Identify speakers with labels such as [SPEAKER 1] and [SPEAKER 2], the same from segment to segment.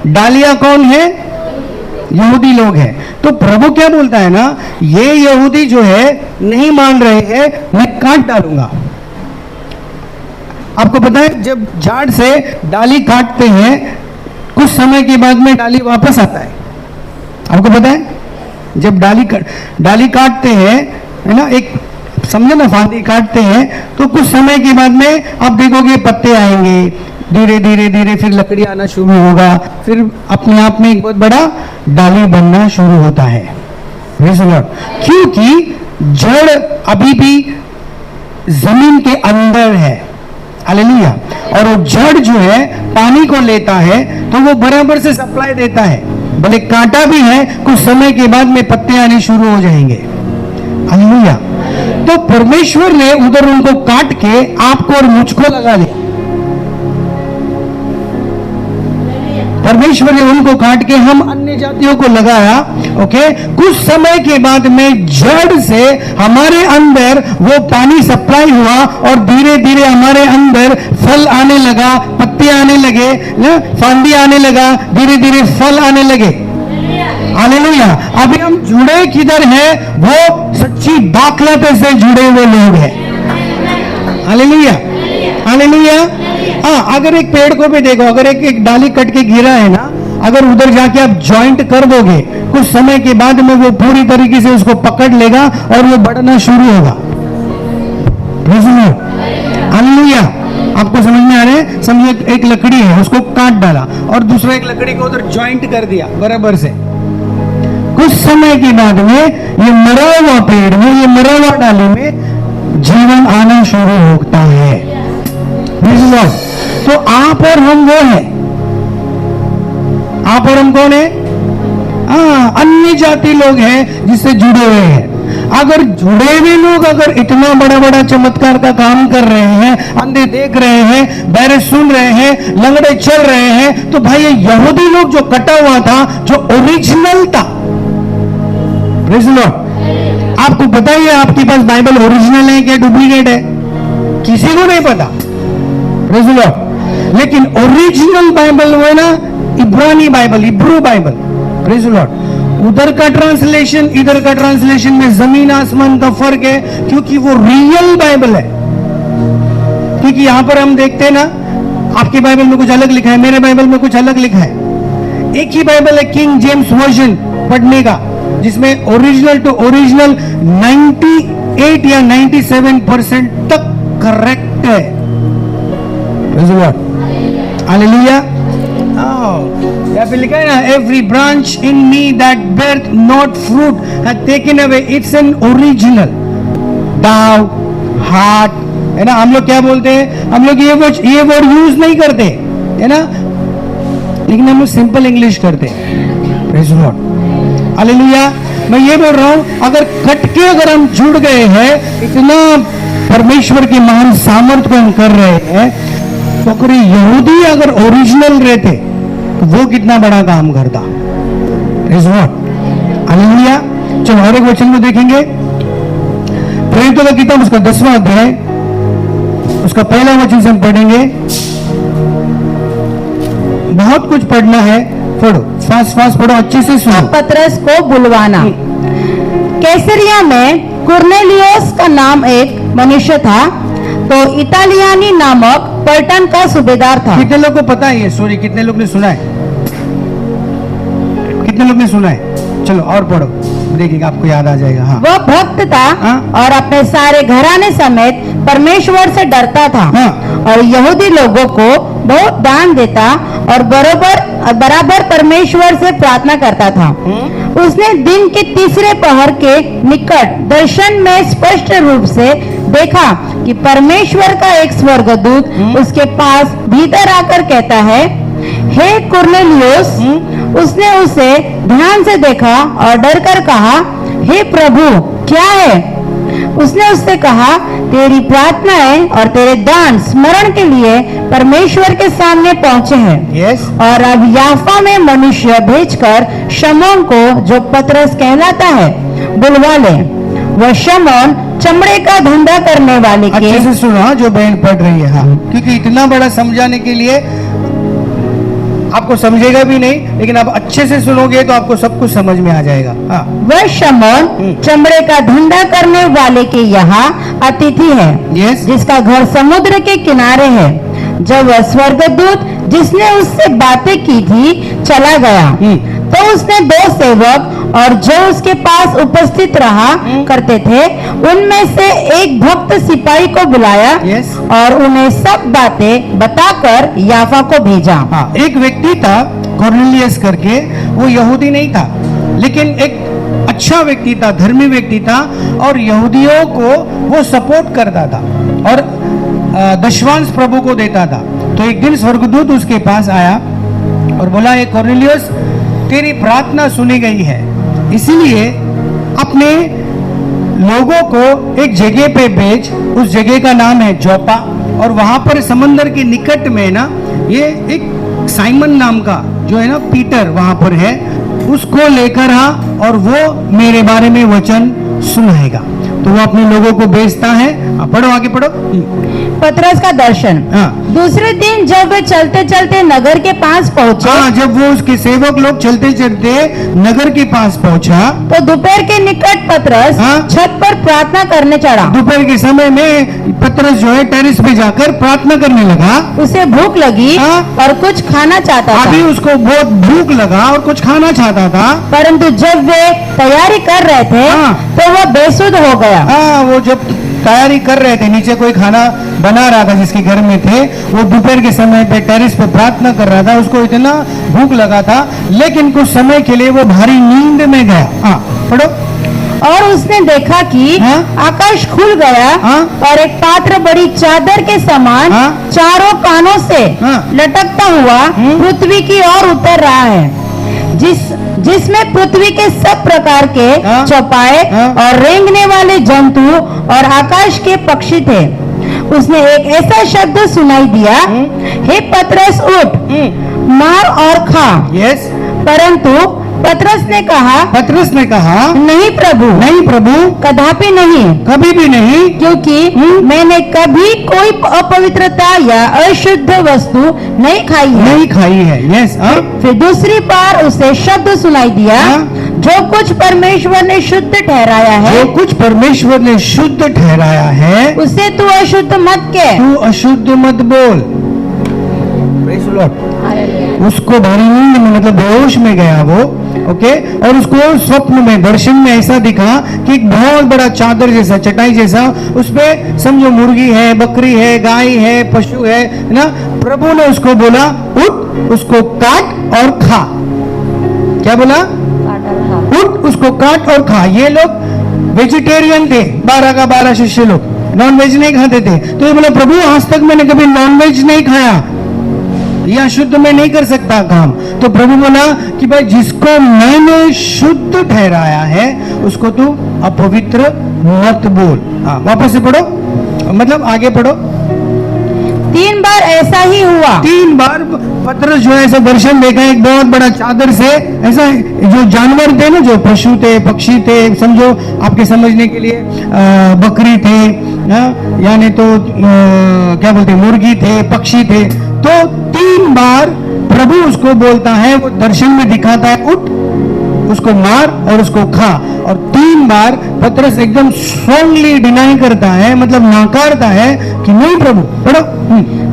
[SPEAKER 1] डालियां कौन है? यहूदी लोग हैं। तो प्रभु क्या बोलता है ना, ये यहूदी जो है नहीं मान रहे हैं, मैं काट डालूंगा। आपको पता है जब झाड़ से डाली काटते हैं, कुछ समय के बाद में डाली वापस आता है। आपको पता है जब डाली काटते हैं, है ना, एक समझे ना, फांदी काटते हैं तो कुछ समय के बाद में आप देखोगे पत्ते आएंगे, धीरे धीरे धीरे फिर लकड़ी आना शुरू होगा, फिर अपने आप में एक बहुत बड़ा डाली बनना शुरू होता है। क्योंकि जड़ अभी भी जमीन के अंदर है। हालेलुया। और वो जड़ जो है पानी को लेता है तो वो बराबर से सप्लाई देता है। भले कांटा भी है, कुछ समय के बाद में पत्ते आने शुरू हो जाएंगे। हालेलुया। तो परमेश्वर ने उधर उनको काट के आपको और मुझको लगा दिया। परमेश्वर ने उनको काट के हम अन्य जातियों को लगाया। ओके, कुछ समय के बाद में जड़ से हमारे अंदर वो पानी सप्लाई हुआ और धीरे धीरे हमारे अंदर फल आने लगा, पत्ते आने लगे, फांदी आने लगा, धीरे धीरे फल आने लगे। हालेलुया। अभी हम जुड़े किधर हैं? वो सच्ची दाखलते से जुड़े हुए लोग हैं। Hallelujah, hallelujah. हाँ, अगर एक पेड़ को भी देखो, अगर एक डाली कट के गिरा है ना, अगर उधर जाके आप जॉइंट कर दोगे, कुछ समय के बाद में वो पूरी तरीके से उसको पकड़ लेगा और वो बढ़ना शुरू होगा। हालेलुया। आपको समझ में आ रहा है? समझिए एक लकड़ी है, उसको काट डाला और दूसरा एक लकड़ी को उधर जॉइंट कर दिया बराबर से। कुछ समय के बाद में ये मरा हुआ पेड़ में, ये मरा हुआ डाली में जीवन आना शुरू होता है। तो आप और हम वो है। आप और हम कौन है? अन्य जाति लोग हैं जिससे जुड़े हुए हैं। अगर जुड़े हुए लोग अगर इतना बड़ा बड़ा चमत्कार का काम कर रहे हैं, अंधे देख रहे हैं, बहरे सुन रहे हैं, लंगड़े चल रहे हैं, तो भाई ये यहूदी लोग जो कटा हुआ था, जो ओरिजिनल था। Praise the Lord. आपको पता ही है आपके पास बाइबल ओरिजिनल है क्या डुप्लीकेट है? किसी को नहीं पता। Praise the lord. लेकिन ओरिजिनल बाइबल वो है ना, इब्रानी bible, Hebrew bible. Praise the lord. उधर का ट्रांसलेशन इधर का ट्रांसलेशन में जमीन आसमान का फर्क है, क्योंकि वो रियल बाइबल है। क्योंकि यहां पर हम देखते हैं ना, आपकी बाइबल में कुछ अलग लिखा है, मेरे बाइबल में कुछ अलग लिखा है। एक ही बाइबल है किंग जेम्स वर्जन पढ़ने का, जिसमें ओरिजिनल टू ओरिजिनल 98 या 97% तक करेक्ट है। हालेलुया। यहाँ पे लिखा है ना, every branch in me that beareth not fruit has taken away it's an original dough heart, है ना। हम लोग क्या बोलते हैं? हम लोग ये वर्ड यूज नहीं करते, है ना, लेकिन हम लोग सिंपल इंग्लिश करते हैं। Praise the Lord. हालेलुया। मैं ये बोल रहा हूं, अगर कट के अगर हम जुड़ गए हैं, इतना परमेश्वर की महान सामर्थ को हम कर रहे हैं, तो अगर यहूदी अगर ओरिजिनल रहते तो वो कितना बड़ा काम करता। Praise the Lord. हालेलुया। चलो और एक वचन को देखेंगे, प्रेरितों का किताब उसका 10वां अध्याय, उसका पहला वचन से हम पढ़ेंगे। बहुत कुछ पढ़ना है, पढ़ो, फास्ट फास्ट पढ़ो, अच्छे से सुनो।
[SPEAKER 2] पतरस को बुलवाना। कैसरिया में कुरनेलियोस का नाम एक मनुष्य था, तो इतालियानी नामक पलटन का सूबेदार था।
[SPEAKER 1] कितने लोग को पता है ये स्टोरी? कितने लोग ने सुना है? कितने लोग ने सुना है? चलो और पढ़ो, देखिएगा आपको याद आ जाएगा। हाँ।
[SPEAKER 2] वह भक्त था।
[SPEAKER 1] हाँ?
[SPEAKER 2] और अपने सारे घराने समेत परमेश्वर से डरता था।
[SPEAKER 1] हाँ?
[SPEAKER 2] और यहूदी लोगों को बहुत दान देता और बराबर परमेश्वर से प्रार्थना करता था। उसने दिन के तीसरे पहर के निकट दर्शन में स्पष्ट रूप से देखा कि परमेश्वर का एक स्वर्गदूत उसके पास भीतर आकर कहता है, हे कुरनेलियुस। उसने उसे ध्यान से देखा और डरकर कहा, हे प्रभु, क्या है? उसने उससे कहा, तेरी प्रार्थनाएं और तेरे दान स्मरण के लिए परमेश्वर के सामने पहुंचे हैं।
[SPEAKER 1] yes.
[SPEAKER 2] और अब याफा में मनुष्य भेजकर शमौन को, जो पतरस कहलाता है, बुलवा ले। वह शमौन चमड़े का धंधा करने वाले के।
[SPEAKER 1] अच्छे से सुनो जो बहन पढ़ रही है। हाँ, क्योंकि इतना बड़ा समझाने के लिए आपको समझेगा भी नहीं, लेकिन आप अच्छे से सुनोगे तो आपको सब कुछ समझ में आ जाएगा। हाँ,
[SPEAKER 2] वह शमौन चमड़े का धंधा करने वाले के यहाँ अतिथि है,
[SPEAKER 1] यस,
[SPEAKER 2] जिसका घर समुद्र के किनारे है। जब वह स्वर्गदूत जिसने उससे बातें की थी चला गया, तो उसने दो सेवक और जो उसके पास उपस्थित रहा करते थे उनमें से एक भक्त सिपाही को बुलाया
[SPEAKER 1] Yes.
[SPEAKER 2] और उन्हें सब बातें बताकर याफा को भेजा।
[SPEAKER 1] हाँ, एक व्यक्ति था कॉर्नेलियस करके, वो यहूदी नहीं था, लेकिन एक अच्छा व्यक्ति था, धर्मी व्यक्ति था, और यहूदियों को वो सपोर्ट करता था और दशवांश प्रभु को देता था। तो एक दिन स्वर्गदूत उसके पास आया और बोला, ये कॉर्नेलियस, तेरी प्रार्थना सुनी गई है, इसीलिए अपने लोगों को एक जगह पे भेज। उस जगह का नाम है जोपा, और वहां पर समंदर के निकट में ना ये एक साइमन नाम का जो है ना पीटर वहां पर है, उसको लेकर आ और वो मेरे बारे में वचन सुनाएगा। तो वो अपने लोगों को भेजता है। पढ़ो, आगे पढ़ो।
[SPEAKER 2] पतरस का दर्शन।
[SPEAKER 1] हाँ।
[SPEAKER 2] दूसरे दिन जब वे चलते चलते नगर के पास पहुंचे,
[SPEAKER 1] हाँ, जब वो उसके सेवक लोग चलते चलते नगर के पास पहुंचा,
[SPEAKER 2] तो दोपहर के निकट पतरस
[SPEAKER 1] हाँ।
[SPEAKER 2] छत पर प्रार्थना करने चढ़ा।
[SPEAKER 1] दोपहर के समय में पतरस जो है टेरिस पे जाकर प्रार्थना करने लगा।
[SPEAKER 2] उसे भूख लगी
[SPEAKER 1] हाँ।
[SPEAKER 2] और कुछ खाना चाहता
[SPEAKER 1] अभी
[SPEAKER 2] था,
[SPEAKER 1] उसको बहुत भूख लगा और कुछ खाना चाहता था।
[SPEAKER 2] परंतु जब वे तैयारी कर रहे थे
[SPEAKER 1] हाँ।
[SPEAKER 2] तो वह बेसुध हो गया।
[SPEAKER 1] हाँ, वो जब तैयारी कर रहे थे, नीचे कोई खाना बना रहा था जिसके घर में थे, वो दोपहर के समय पे टेरिस पे प्रार्थना कर रहा था, उसको इतना भूख लगा था, लेकिन कुछ समय के लिए वो भारी नींद में गया। हाँ, पढ़ो।
[SPEAKER 2] और उसने देखा कि
[SPEAKER 1] हाँ?
[SPEAKER 2] आकाश खुल गया
[SPEAKER 1] हाँ?
[SPEAKER 2] और एक पात्र बड़ी चादर के समान
[SPEAKER 1] हाँ?
[SPEAKER 2] चारों कानों से
[SPEAKER 1] हाँ?
[SPEAKER 2] लटकता हुआ पृथ्वी की ओर उतर रहा है, जिसमें पृथ्वी के सब प्रकार के
[SPEAKER 1] हाँ?
[SPEAKER 2] चौपाए
[SPEAKER 1] हाँ?
[SPEAKER 2] और रेंगने वाले जंतु और आकाश के पक्षी थे। उसने एक ऐसा शब्द सुनाई दिया, हे पतरस उठ, मार और खा।
[SPEAKER 1] यस।
[SPEAKER 2] परंतु पतरस ने कहा नहीं प्रभु,
[SPEAKER 1] नहीं प्रभु,
[SPEAKER 2] कदापि नहीं,
[SPEAKER 1] कभी भी नहीं,
[SPEAKER 2] क्योंकि मैंने कभी कोई अपवित्रता या अशुद्ध वस्तु नहीं खाई है।
[SPEAKER 1] नहीं खाई है। यस।
[SPEAKER 2] फिर दूसरी बार उसे शब्द सुनाई दिया,
[SPEAKER 1] हाँ?
[SPEAKER 2] जो कुछ परमेश्वर ने शुद्ध ठहराया है
[SPEAKER 1] जो कुछ परमेश्वर ने शुद्ध ठहराया है,
[SPEAKER 2] उसे तू अशुद्ध मत कह।
[SPEAKER 1] तू अशुद्ध मत बोल। Praise the Lord। उसको भारी नींद में, मतलब बेहोश में गया वो, ओके, और उसको स्वप्न में, दर्शन में ऐसा दिखा कि एक बहुत बड़ा चादर जैसा, चटाई जैसा, उसपे समझो मुर्गी है, बकरी है, गाय है, पशु है ना। प्रभु ने उसको बोला, उठ, उसको काट और खा। क्या बोला? उठ, उसको काट और खा। ये लोग वेजिटेरियन थे, 12 का 12 शिष्य लोग नॉन वेज नहीं खाते थे। तो ये बोला, प्रभु आज तक मैंने कभी नॉन वेज नहीं खाया, या शुद्ध में नहीं कर सकता काम। तो प्रभु बोला कि भाई जिसको मैंने शुद्ध ठहराया है उसको तू अपवित्र मत बोल। हाँ, वापस से पढ़ो, मतलब आगे पढ़ो।
[SPEAKER 2] 3 बार ऐसा ही हुआ।
[SPEAKER 1] 3 बार पतरस जो है ऐसा दर्शन देखा, एक बहुत बड़ा चादर से, ऐसा जो जानवर थे ना, जो पशु थे, पक्षी थे, समझो आपके समझने के लिए बकरी थे, यानी तो क्या बोलते, मुर्गी थे, पक्षी थे। तो 3 बार प्रभु उसको बोलता है, वो दर्शन में दिखाता है, उठ, उसको मार और उसको खा। और 3 बार पतरस एकदम स्ट्रांगली डिनाई करता है, मतलब नाकारता है कि नहीं प्रभु। पढ़ो।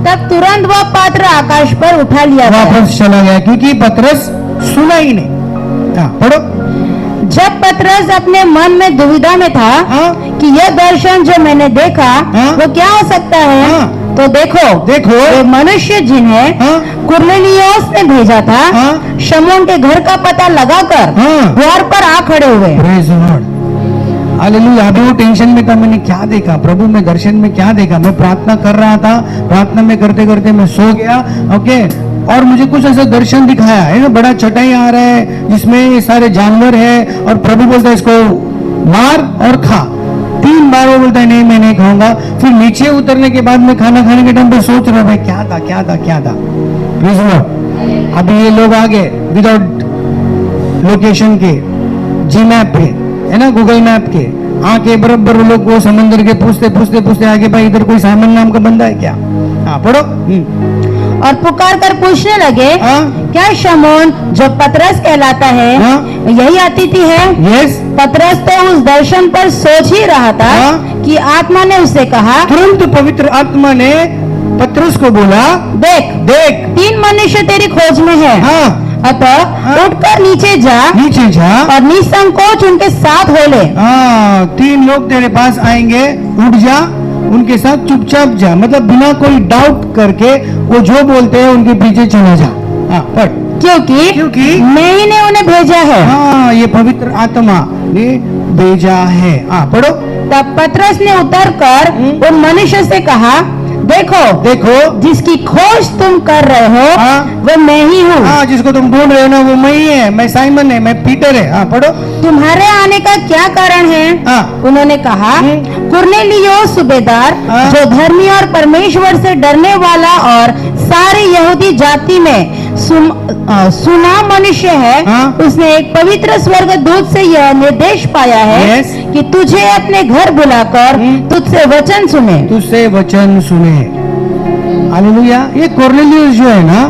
[SPEAKER 2] तब तुरंत वह पात्र आकाश पर उठा लिया गया।
[SPEAKER 1] वापस चला गया, क्योंकि पतरस सुना ही नहीं। हाँ, पढ़ो।
[SPEAKER 2] जब पतरस अपने मन में दुविधा में था
[SPEAKER 1] हाँ?
[SPEAKER 2] कि यह दर्शन जो मैंने देखा
[SPEAKER 1] हाँ?
[SPEAKER 2] वो क्या हो सकता है,
[SPEAKER 1] हाँ?
[SPEAKER 2] तो देखो ये मनुष्य जिन्हें
[SPEAKER 1] हाँ?
[SPEAKER 2] कुरनेलियुस ने भेजा था,
[SPEAKER 1] हाँ?
[SPEAKER 2] शमौन के घर का पता लगाकर
[SPEAKER 1] हाँ?
[SPEAKER 2] द्वार पर आ खड़े हुए।
[SPEAKER 1] Praise the Lord। हालेलुया। अभी वो टेंशन में था, मैंने क्या देखा प्रभु, में दर्शन में क्या देखा। मैं प्रार्थना कर रहा था, प्रार्थना में करते करते मैं सो गया, ओके, और मुझे कुछ ऐसा दर्शन दिखाया है ना, बड़ा चटाई आ रहा है जिसमें ये सारे जानवर है, और प्रभु बोलता है इसको मार और खा। 3 बार वो बोलता है नहीं मैं नहीं खाऊंगा। फिर नीचे उतरने के बाद में खाना खाने के टाइम पे सोच रहा भाई क्या था क्या था क्या था। Praise the Lord। अभी ये लोग आ गए विदाउट लोकेशन के, जी मैप पे है ना, गूगल मैप के आके बराबर वो लोग को समंदर के पूछते पूछते पूछते आगे, भाई इधर कोई साइमन नाम का बंदा है क्या। हाँ, पढ़ो।
[SPEAKER 2] और पुकार कर पूछने लगे,
[SPEAKER 1] हाँ?
[SPEAKER 2] क्या शमौन जो पतरस कहलाता है
[SPEAKER 1] हाँ?
[SPEAKER 2] यही अतिथि है?
[SPEAKER 1] यस।
[SPEAKER 2] पतरस तो उस दर्शन पर सोच ही रहा था
[SPEAKER 1] हाँ?
[SPEAKER 2] कि आत्मा ने उससे कहा,
[SPEAKER 1] तुरंत पवित्र आत्मा ने पतरस को बोला,
[SPEAKER 2] देख
[SPEAKER 1] देख,
[SPEAKER 2] 3 मनुष्य तेरी खोज में है,
[SPEAKER 1] हाँ,
[SPEAKER 2] अतः
[SPEAKER 1] हाँ?
[SPEAKER 2] उठकर नीचे जा
[SPEAKER 1] नीचे जा,
[SPEAKER 2] और निसंकोच उनके साथ हो ले।
[SPEAKER 1] हाँ, 3 लोग तेरे पास आएंगे, उठ जा, उनके साथ चुपचाप जा, मतलब बिना कोई डाउट करके वो जो बोलते हैं उनके पीछे चले जा। हाँ, पढ़।
[SPEAKER 2] क्योंकि मैं ही ने उन्हें भेजा है।
[SPEAKER 1] हाँ, ये पवित्र आत्मा ने भेजा है। हाँ, पढ़ो।
[SPEAKER 2] तब पतरस ने उतरकर उन मनुष्य से कहा, देखो
[SPEAKER 1] देखो,
[SPEAKER 2] जिसकी खोज तुम कर रहे हो
[SPEAKER 1] हाँ?
[SPEAKER 2] वह मैं ही हूँ।
[SPEAKER 1] हाँ, जिसको तुम ढूंढ रहे हो ना वो मैं ही है, मैं साइमन है, मैं पीटर है। हाँ, पढ़ो।
[SPEAKER 2] तुम्हारे आने का क्या कारण है?
[SPEAKER 1] हाँ?
[SPEAKER 2] उन्होंने कहा, कुरनेलियुस सूबेदार
[SPEAKER 1] हाँ?
[SPEAKER 2] जो धर्मी और परमेश्वर से डरने वाला और सारी यहूदी जाति में सुना मनुष्य है,
[SPEAKER 1] हाँ? उसने
[SPEAKER 2] एक पवित्र स्वर्गदूत से यह निर्देश पाया है
[SPEAKER 1] Yes?
[SPEAKER 2] कि तुझे अपने घर बुलाकर तुझसे वचन सुने।
[SPEAKER 1] तुझसे वचन सुने। हालेलुया। ये कोर्नेलियस जो है ना,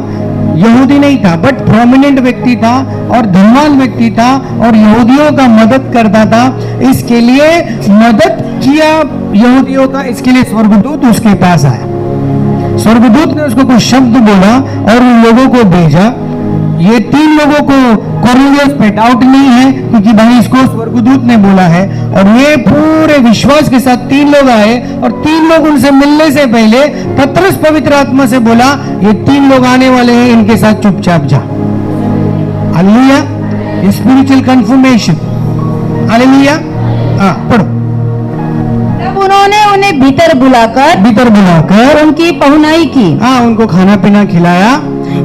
[SPEAKER 1] यहूदी नहीं था, बट प्रोमिनेंट व्यक्ति था और धनवान व्यक्ति था और यहूदियों का मदद करता था। इसके लिए मदद किया यहूदियों का, इसके लिए स्वर्गदूत उसके पास आया। स्वर्गदूत ने उसको कुछ शब्द बोला और उन लोगों को भेजा। ये 3 लोगों को कोर्नेलियस पे डाउट नहीं है, क्योंकि भाई इसको स्वर्गदूत ने बोला है। और ये पूरे विश्वास के साथ 3 लोग आए और 3 लोग उनसे मिलने से पहले पतरस पवित्र आत्मा से बोला, ये 3 लोग आने वाले हैं, इनके साथ चुपचाप जा। हालेलुया। Spiritual confirmation. हालेलुया। हाँ, पढ़ो।
[SPEAKER 2] तब उन्होंने उन्हें भीतर बुलाकर
[SPEAKER 1] उनकी
[SPEAKER 2] पहुनाई की।
[SPEAKER 1] हाँ, उनको खाना पीना खिलाया।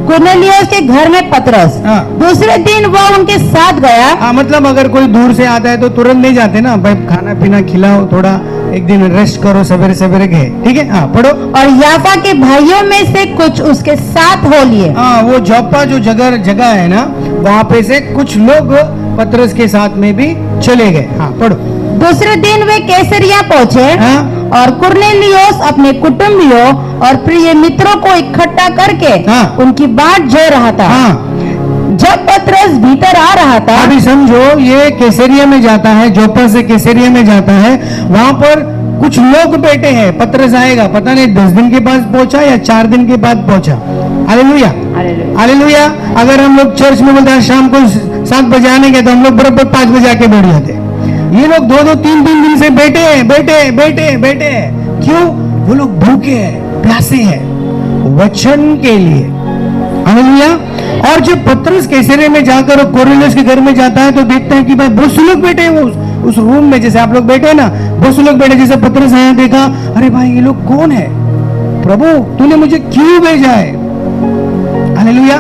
[SPEAKER 2] कुरनेलियुस के घर में पतरस।
[SPEAKER 1] हाँ।
[SPEAKER 2] दूसरे दिन वह उनके साथ गया।
[SPEAKER 1] हाँ, मतलब अगर कोई दूर से आता है तो तुरंत नहीं जाते ना भाई, खाना पीना खिलाओ, थोड़ा एक दिन रेस्ट करो, सवेरे सवेरे गए। ठीक है। हाँ, पढ़ो।
[SPEAKER 2] और याफा के भाइयों में से कुछ उसके साथ हो लिए।
[SPEAKER 1] हाँ, वो जोप्पा जो जगह है ना, वहाँ पे से कुछ लोग पतरस के साथ में भी चले गए। हाँ, पढ़ो।
[SPEAKER 2] दूसरे दिन वे कैसरिया पहुँचे।
[SPEAKER 1] हाँ?
[SPEAKER 2] और कुरनेलियुस अपने कुटुंबियों और प्रिय मित्रों को इकट्ठा करके
[SPEAKER 1] हाँ?
[SPEAKER 2] उनकी बाट जो रहा था।
[SPEAKER 1] हाँ,
[SPEAKER 2] जब पतरस भीतर आ रहा था,
[SPEAKER 1] अभी समझो ये कैसरिया में जाता है, जोप्पा से कैसरिया में जाता है, वहां पर कुछ लोग बैठे हैं। पतरस आएगा, पता नहीं 10 दिन के बाद पहुंचा या 4 दिन के बाद पहुंचा। हालेलुया। हालेलुया। अगर हम लोग चर्च में बोलते हैं शाम को 7 बजे आने के, तो हम लोग बराबर 5 बजे आके बैठ जाते। ये लोग 2-2, 3-3 दिन से बैठे हैं। क्यों? वो लोग भूखे हैं, प्यासे हैं वचन के लिए। हालेलुया। और जब पतरस कैसरिया में जाकर कोर्नेलियस के घर में जाता है तो देखता है कि भाई बहुत से लोग बैठे हैं उस रूम में, जैसे आप लोग बैठे हैं ना, बहुत से लोग बैठे। जैसे पतरस आया, देखा, अरे भाई ये लोग कौन है? प्रभु तूने मुझे क्यों भेजा है? हालेलुया।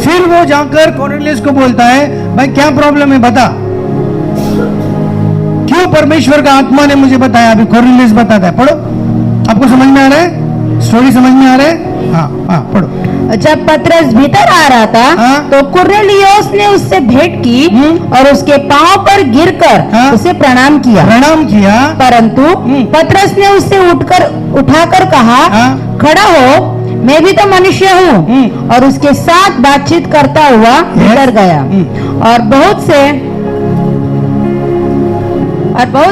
[SPEAKER 1] फिर वो जाकर कोर्नेलियस को बोलता है, भाई क्या प्रॉब्लम है, बता। क्यों? परमेश्वर का आत्मा ने मुझे बताया। अभी कोर्नेलियस बताता है। पढ़ो। आपको समझ में आ रहा है? स्टोरी समझ में आ रहा है? हाँ हाँ, पढ़ो।
[SPEAKER 2] जब पतरस भीतर आ रहा था,
[SPEAKER 1] हाँ?
[SPEAKER 2] तो कुरनेलियुस ने उससे भेंट की और उसके पांव पर गिरकर
[SPEAKER 1] हाँ?
[SPEAKER 2] उसे प्रणाम किया। परंतु पतरस ने उससे उठाकर कहा,
[SPEAKER 1] हाँ?
[SPEAKER 2] खड़ा हो, मैं भी तो मनुष्य हूँ। और उसके साथ बातचीत करता हुआ भीतर गया। और बहुत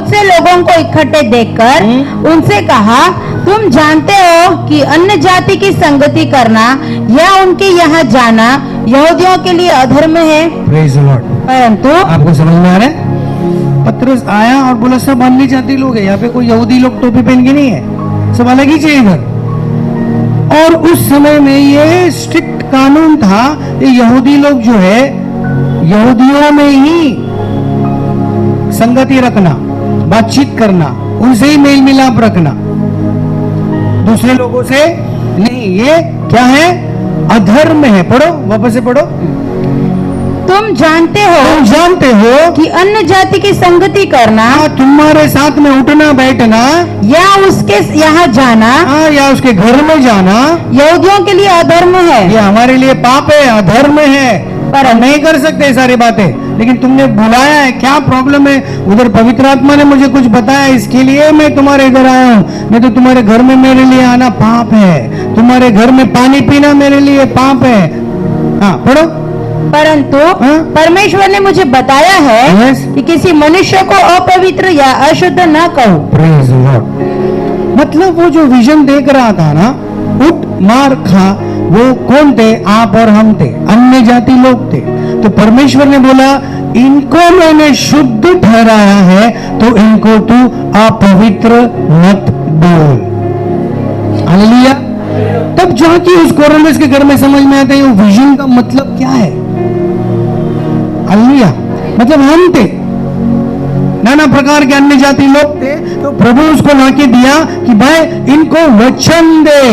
[SPEAKER 2] से लोगों को इकट्ठे देखकर उनसे कहा, तुम जानते हो कि अन्य जाति की संगति करना या उनके यहाँ जाना यहूदियों के लिए अधर्म है।
[SPEAKER 1] Praise the Lord.
[SPEAKER 2] परंतु
[SPEAKER 1] आपको समझ में आ रहा है? पतरस आया और बोला सब अन्य जाति लोग हैं, यहाँ पे कोई यहूदी लोग टोपी पहन के नहीं है, सब अलग ही चाहिए इधर। और उस समय में ये स्ट्रिक्ट कानून था, ये यहूदी लोग जो है यहूदियों में ही संगति रखना, बातचीत करना, उनसे ही मेल मिलाप रखना, दूसरे लोगों से नहीं। ये क्या है? अधर्म है। पढ़ो, वापस से पढ़ो।
[SPEAKER 2] तुम जानते हो कि अन्य जाति की संगति करना,
[SPEAKER 1] तुम्हारे साथ में उठना बैठना
[SPEAKER 2] या उसके यहाँ जाना,
[SPEAKER 1] या उसके घर में जाना
[SPEAKER 2] यहूदियों के लिए अधर्म है।
[SPEAKER 1] ये हमारे लिए पाप है, अधर्म है।
[SPEAKER 2] पर
[SPEAKER 1] हम नहीं कर सकते ये सारी बातें, लेकिन तुमने बुलाया है, क्या प्रॉब्लम है? उधर पवित्र आत्मा ने मुझे कुछ बताया, इसके लिए मैं तुम्हारे इधर आया हूँ। नहीं तो तुम्हारे घर में मेरे लिए आना पाप है, तुम्हारे घर में पानी पीना मेरे लिए पाप है। हाँ पढ़ो।
[SPEAKER 2] परंतु
[SPEAKER 1] हाँ?
[SPEAKER 2] परमेश्वर ने मुझे बताया है
[SPEAKER 1] Yes.
[SPEAKER 2] कि किसी मनुष्य को अपवित्र या अशुद्ध न कहो।
[SPEAKER 1] Praise the Lord. मतलब वो जो विजन देख रहा था ना, उठ मार खा, वो कौन थे? आप और हम थे, अन्य जाति लोग थे। तो परमेश्वर ने बोला इनको मैंने शुद्ध ठहराया है, तो इनको तू अपवित्र मत बोल। हालेलुया। तब जाके उस कोरनेलियस के घर में समझ में आता है वो विजन का मतलब क्या है। हालेलुया। मतलब हम थे, नाना प्रकार के अन्य जाति लोग थे, तो प्रभु उसको लाके दिया कि भाई इनको वचन दे,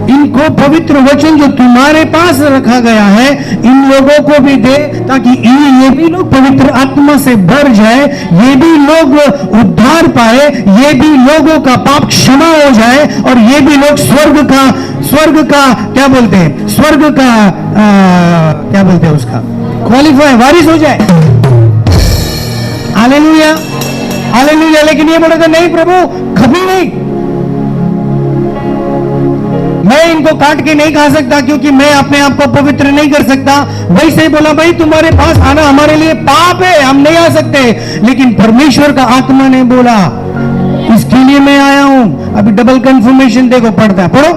[SPEAKER 1] इनको पवित्र वचन जो तुम्हारे पास रखा गया है इन लोगों को भी दे, ताकि ये भी लोग पवित्र आत्मा से भर जाए, ये भी लोग उद्धार पाए, ये भी लोगों का पाप क्षमा हो जाए, और ये भी लोग स्वर्ग का क्या बोलते हैं, स्वर्ग का क्या बोलते हैं उसका, क्वालिफाई वारिस हो जाए। Hallelujah, hallelujah. लेकिन ये बोला था नहीं प्रभु, कभी नहीं, मैं इनको काट के नहीं खा सकता, क्योंकि मैं अपने आप को पवित्र नहीं कर सकता। वैसे ही बोला भाई तुम्हारे पास आना हमारे लिए पाप है, हम नहीं आ सकते। लेकिन परमेश्वर का आत्मा ने बोला इसके लिए मैं आया हूं। अभी डबल कंफर्मेशन देखो, पढ़ता है, पढ़ो।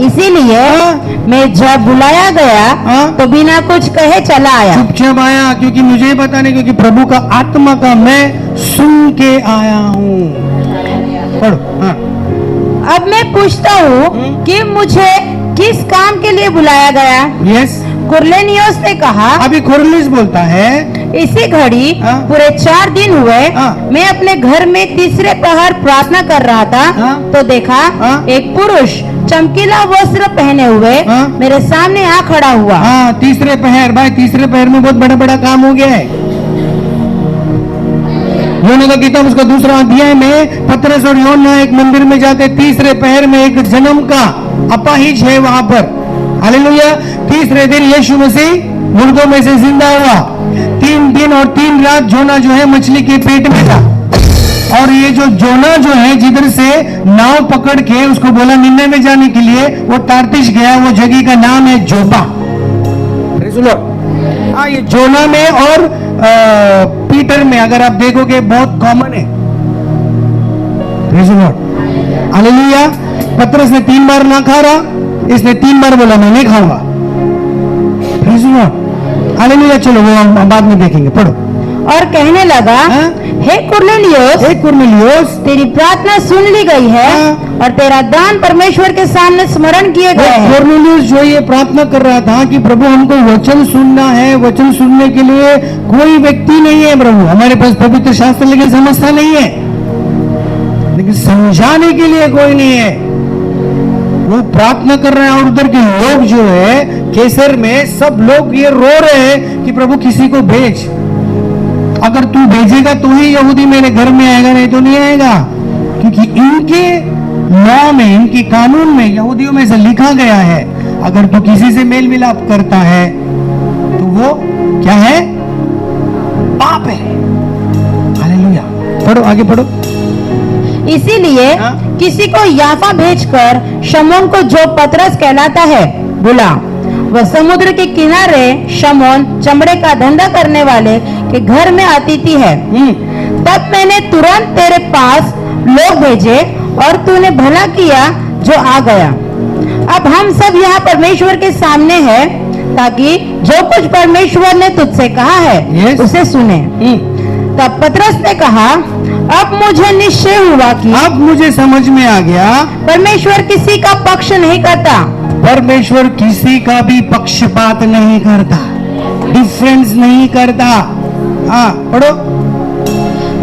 [SPEAKER 2] इसीलिए
[SPEAKER 1] हाँ?
[SPEAKER 2] मैं जब बुलाया गया
[SPEAKER 1] हाँ?
[SPEAKER 2] तो बिना कुछ कहे चला आया।
[SPEAKER 1] चुपचाप आया, क्योंकि मुझे पता नहीं, क्योंकि प्रभु का आत्मा का मैं सुन के आया हूं। पढ़ो। हाँ।
[SPEAKER 2] अब मैं पूछता हूँ कि मुझे किस काम के लिए बुलाया गया?
[SPEAKER 1] यस।
[SPEAKER 2] कुरनेलियुस ने कहा,
[SPEAKER 1] अभी कुरनेलियुस बोलता है
[SPEAKER 2] इसी घड़ी
[SPEAKER 1] हाँ?
[SPEAKER 2] पूरे 4 दिन हुए
[SPEAKER 1] हाँ?
[SPEAKER 2] मैं अपने घर में तीसरे पहर प्रार्थना कर रहा था।
[SPEAKER 1] हाँ?
[SPEAKER 2] तो देखा
[SPEAKER 1] हाँ?
[SPEAKER 2] एक पुरुष चमकीला वस्त्र पहने हुए
[SPEAKER 1] हाँ?
[SPEAKER 2] मेरे सामने आ खड़ा हुआ।
[SPEAKER 1] हाँ, तीसरे पहर। भाई तीसरे पहर में बहुत बड़ा बड़ा काम हो गया है। यूहन्ना का किताब उसका 2 अध्याय में पतरस और यूहन्ना एक मंदिर में जाते, तीसरे पहर में एक जन्म का अपाहिज है वहां पर। हालेलुया। तीसरे दिन यीशु मसीह मुर्दों में से जिंदा हुआ। 3 दिन और 3 रात जोना जो है मछली के पेट में था, और ये जो जोना जो है जिधर से नाव पकड़ के उसको बोला निन्ने में जाने के लिए, वो तार्तिश गया। वो जगह का नाम है जोपा। हाँ, ये जोना में और पीटर में अगर आप देखोगे बहुत कॉमन है। हालेलुया। पतरस ने 3 बार ना खा रहा, इसने 3 बार बोला मैं नहीं खाऊंगा। हालेलुया। चलो वो हम बाद में देखेंगे, पढ़ो।
[SPEAKER 2] और कहने लगा,
[SPEAKER 1] हाँ?
[SPEAKER 2] हे कुरनेलियुस, तेरी प्रार्थना सुन ली गई है
[SPEAKER 1] हाँ?
[SPEAKER 2] और तेरा दान परमेश्वर के सामने स्मरण किए गए हैं।
[SPEAKER 1] कुरनेलियुस जो ये प्रार्थना कर रहा था कि प्रभु हमको वचन सुनना है, वचन सुनने के लिए कोई व्यक्ति नहीं है प्रभु, हमारे पास पवित्र शास्त्र लेकिन समझता नहीं है, लेकिन समझाने के लिए कोई नहीं है। वो प्रार्थना कर रहे हैं, और उधर के लोग जो है केसर में सब लोग ये रो रहे हैं कि प्रभु किसी को भेज, अगर तू भेजेगा तो ही यहूदी मेरे घर में आएगा, नहीं तो नहीं आएगा। क्योंकि इनके लॉ में, इनके कानून में, यहूदियों में से लिखा गया है अगर तू किसी से मेल मिलाप करता है तो वो क्या है, पाप है। हालेलुया। पढ़ो, आगे पढ़ो।
[SPEAKER 2] इसीलिए
[SPEAKER 1] हाँ?
[SPEAKER 2] किसी को याफा भेजकर शमौन को, जो पतरस कहलाता है, बुला। वह समुद्र के किनारे शमौन चमड़े का धंधा करने वाले के घर में अतिथि है। तब मैंने तुरंत तेरे पास लोग भेजे और तूने भला किया जो आ गया। अब हम सब यहाँ परमेश्वर के सामने हैं, ताकि जो कुछ परमेश्वर ने तुझसे कहा है
[SPEAKER 1] Yes.
[SPEAKER 2] उसे सुने। तब पतरस ने कहा, अब मुझे निश्चय हुआ कि
[SPEAKER 1] अब मुझे समझ में आ गया,
[SPEAKER 2] परमेश्वर किसी का पक्ष नहीं करता।
[SPEAKER 1] परमेश्वर किसी का भी पक्षपात नहीं करता, डिफरेंस नहीं करता। हाँ पढ़ो।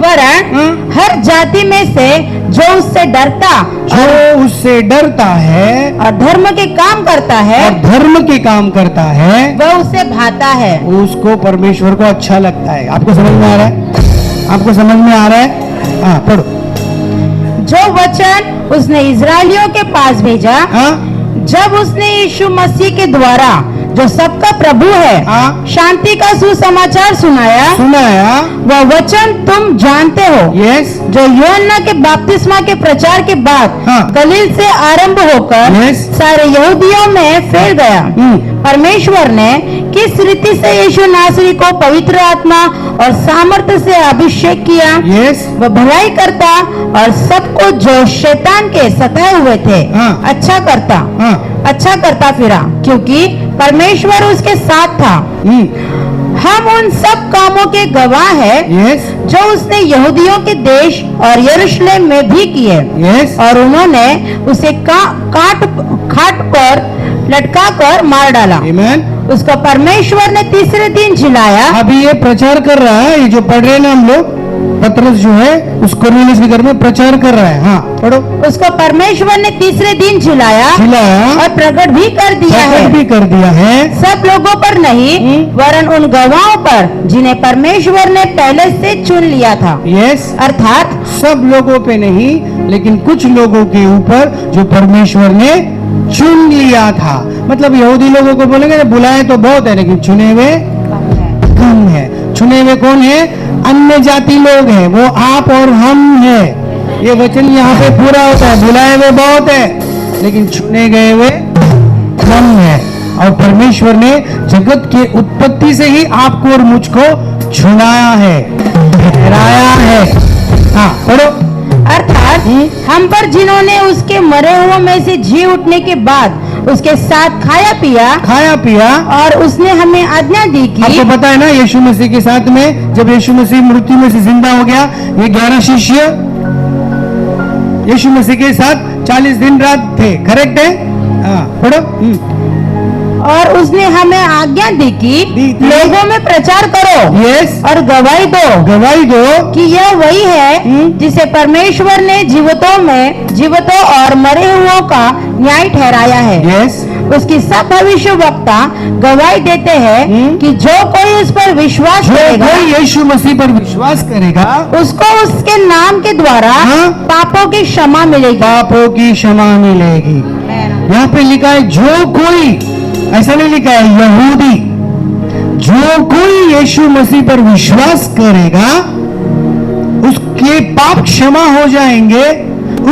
[SPEAKER 2] वरन हर जाति में से जो उससे डरता
[SPEAKER 1] जो उससे डरता है
[SPEAKER 2] और धर्म के काम करता है,
[SPEAKER 1] और धर्म के काम करता है,
[SPEAKER 2] वह उसे भाता है।
[SPEAKER 1] उसको परमेश्वर को अच्छा लगता है। आपको समझ में आ रहा है? आपको समझ में आ रहा है? हाँ पढ़ो।
[SPEAKER 2] जो वचन उसने इजरायलियों के पास भेजा,
[SPEAKER 1] हाँ?
[SPEAKER 2] जब उसने यीशु मसीह के द्वारा जो सबका प्रभु है,
[SPEAKER 1] हाँ।
[SPEAKER 2] शांति का सुसमाचार सुनाया, वह वचन तुम जानते हो,
[SPEAKER 1] यस,
[SPEAKER 2] जो यूहन्ना के बपतिस्मा के प्रचार के बाद
[SPEAKER 1] हाँ।
[SPEAKER 2] गलील से आरंभ होकर
[SPEAKER 1] यस।
[SPEAKER 2] सारे यहूदियों में फैल गया। परमेश्वर ने किस रीति से यीशु नासरी को पवित्र आत्मा और सामर्थ्य से अभिषेक किया,
[SPEAKER 1] यस,
[SPEAKER 2] वह भलाई करता और सबको जो शैतान के सताए हुए थे
[SPEAKER 1] हाँ।
[SPEAKER 2] अच्छा करता फिरा, क्योंकि परमेश्वर उसके साथ था। हम उन सब कामों के गवाह हैं
[SPEAKER 1] यस,
[SPEAKER 2] जो उसने यहूदियों के देश और यरूशलेम में भी किए,
[SPEAKER 1] यस,
[SPEAKER 2] और उन्होंने उसे खाट पर लटका कर मार डाला।
[SPEAKER 1] आमेन।
[SPEAKER 2] उसको परमेश्वर ने तीसरे दिन जिलाया।
[SPEAKER 1] अभी ये प्रचार कर रहा है, ये जो पढ़ रहे हैं ना हम लोग, पतरस जो है उस कुरनेलियुस के घर में प्रचार कर रहा है। हाँ, पढ़ो।
[SPEAKER 2] उसको परमेश्वर ने तीसरे दिन जिलाया और प्रकट भी कर दिया है, सब लोगों पर नहीं वरन उन गवाहों पर जिन्हें परमेश्वर ने पहले से चुन लिया था।
[SPEAKER 1] यस,
[SPEAKER 2] अर्थात
[SPEAKER 1] सब लोगों पे नहीं, लेकिन कुछ लोगों के ऊपर जो परमेश्वर ने चुन लिया था। मतलब यहूदी लोगों को बोलेंगे बुलाए तो बहुत है, लेकिन चुने हुए कम है। चुने हुए कौन है? अन्य जाति लोग हैं, वो आप और हम हैं। ये वचन यहाँ पे पूरा होता है, बुलाए हुए बहुत है, लेकिन चुने गए हुए कम है। और परमेश्वर ने जगत के उत्पत्ति से ही आपको और मुझको चुनाया है, ठहराया है। हाँ, पढ़ो।
[SPEAKER 2] अर्थात हम पर जिन्होंने उसके मरे हुओं में से जी उठने के बाद उसके साथ खाया पिया और उसने हमें आज्ञा दी कि,
[SPEAKER 1] आपको पता है ना, यीशु मसीह के साथ में जब यीशु मसीह मृत्यु में से जिंदा हो गया, ये 11 शिष्य यीशु मसीह के साथ 40 दिन रात थे, करेक्ट है? हाँ, पढ़ो।
[SPEAKER 2] और उसने हमें आज्ञा दी कि लोगों में प्रचार करो,
[SPEAKER 1] यस,
[SPEAKER 2] और गवाही दो कि यह वही है जिसे परमेश्वर ने जीवितों और मरे हुओं का न्याय ठहराया है।
[SPEAKER 1] यस,
[SPEAKER 2] उसकी सब भविष्य वक्ता गवाही देते हैं कि जो कोई उस पर विश्वास करेगा,
[SPEAKER 1] कोई यीशु मसीह पर विश्वास करेगा,
[SPEAKER 2] उसको उसके नाम के द्वारा पापों की क्षमा मिलेगी।
[SPEAKER 1] यहाँ पे लिखा है जो कोई, ऐसा नहीं लिखा है यहूदी, जो कोई यीशु मसीह पर विश्वास करेगा उसके पाप क्षमा हो जाएंगे,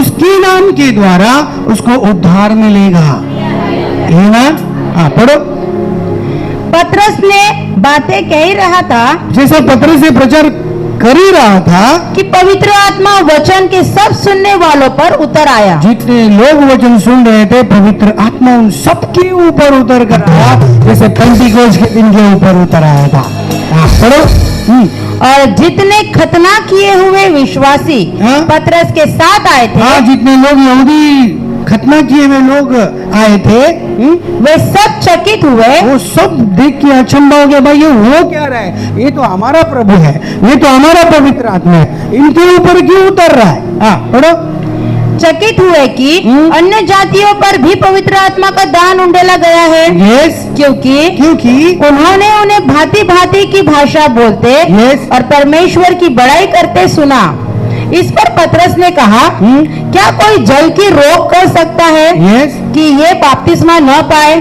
[SPEAKER 1] उसके नाम के द्वारा उसको उद्धार मिलेगा। हाँ, पढ़ो।
[SPEAKER 2] पतरस ने बातें कह ही रहा था,
[SPEAKER 1] जैसा पतरस से प्रचार कर ही रहा था
[SPEAKER 2] कि पवित्र आत्मा वचन के सब सुनने वालों पर उतर आया।
[SPEAKER 1] जितने लोग वचन सुन रहे थे, पवित्र आत्मा उन सबके ऊपर उतर कर आया, जैसे पेंटिकोस्ट के दिन के ऊपर उतर आया था। पढ़ो।
[SPEAKER 2] और जितने खतना किए हुए विश्वासी पतरस के साथ आए थे,
[SPEAKER 1] जितने लोग यहूदी खतना किए हुए लोग आए थे,
[SPEAKER 2] वे सब चकित हुए।
[SPEAKER 1] वो सब देख के अचंभा हो गया, भाई ये हो क्या रहा है? ये तो हमारा प्रभु है, ये तो हमारा पवित्र आत्मा है, इनके ऊपर क्यों उतर रहा है? हाँ, पढ़ो।
[SPEAKER 2] चकित हुए कि अन्य जातियों पर भी पवित्र आत्मा का दान उंडेला गया है।
[SPEAKER 1] यस, क्योंकि
[SPEAKER 2] उन्होंने उन्हें भांति भांति की भाषा बोलते और परमेश्वर की बड़ाई करते सुना। इस पर पतरस ने कहा, क्या कोई जल की रोक कर सकता है कि ये बपतिस्मा न पाए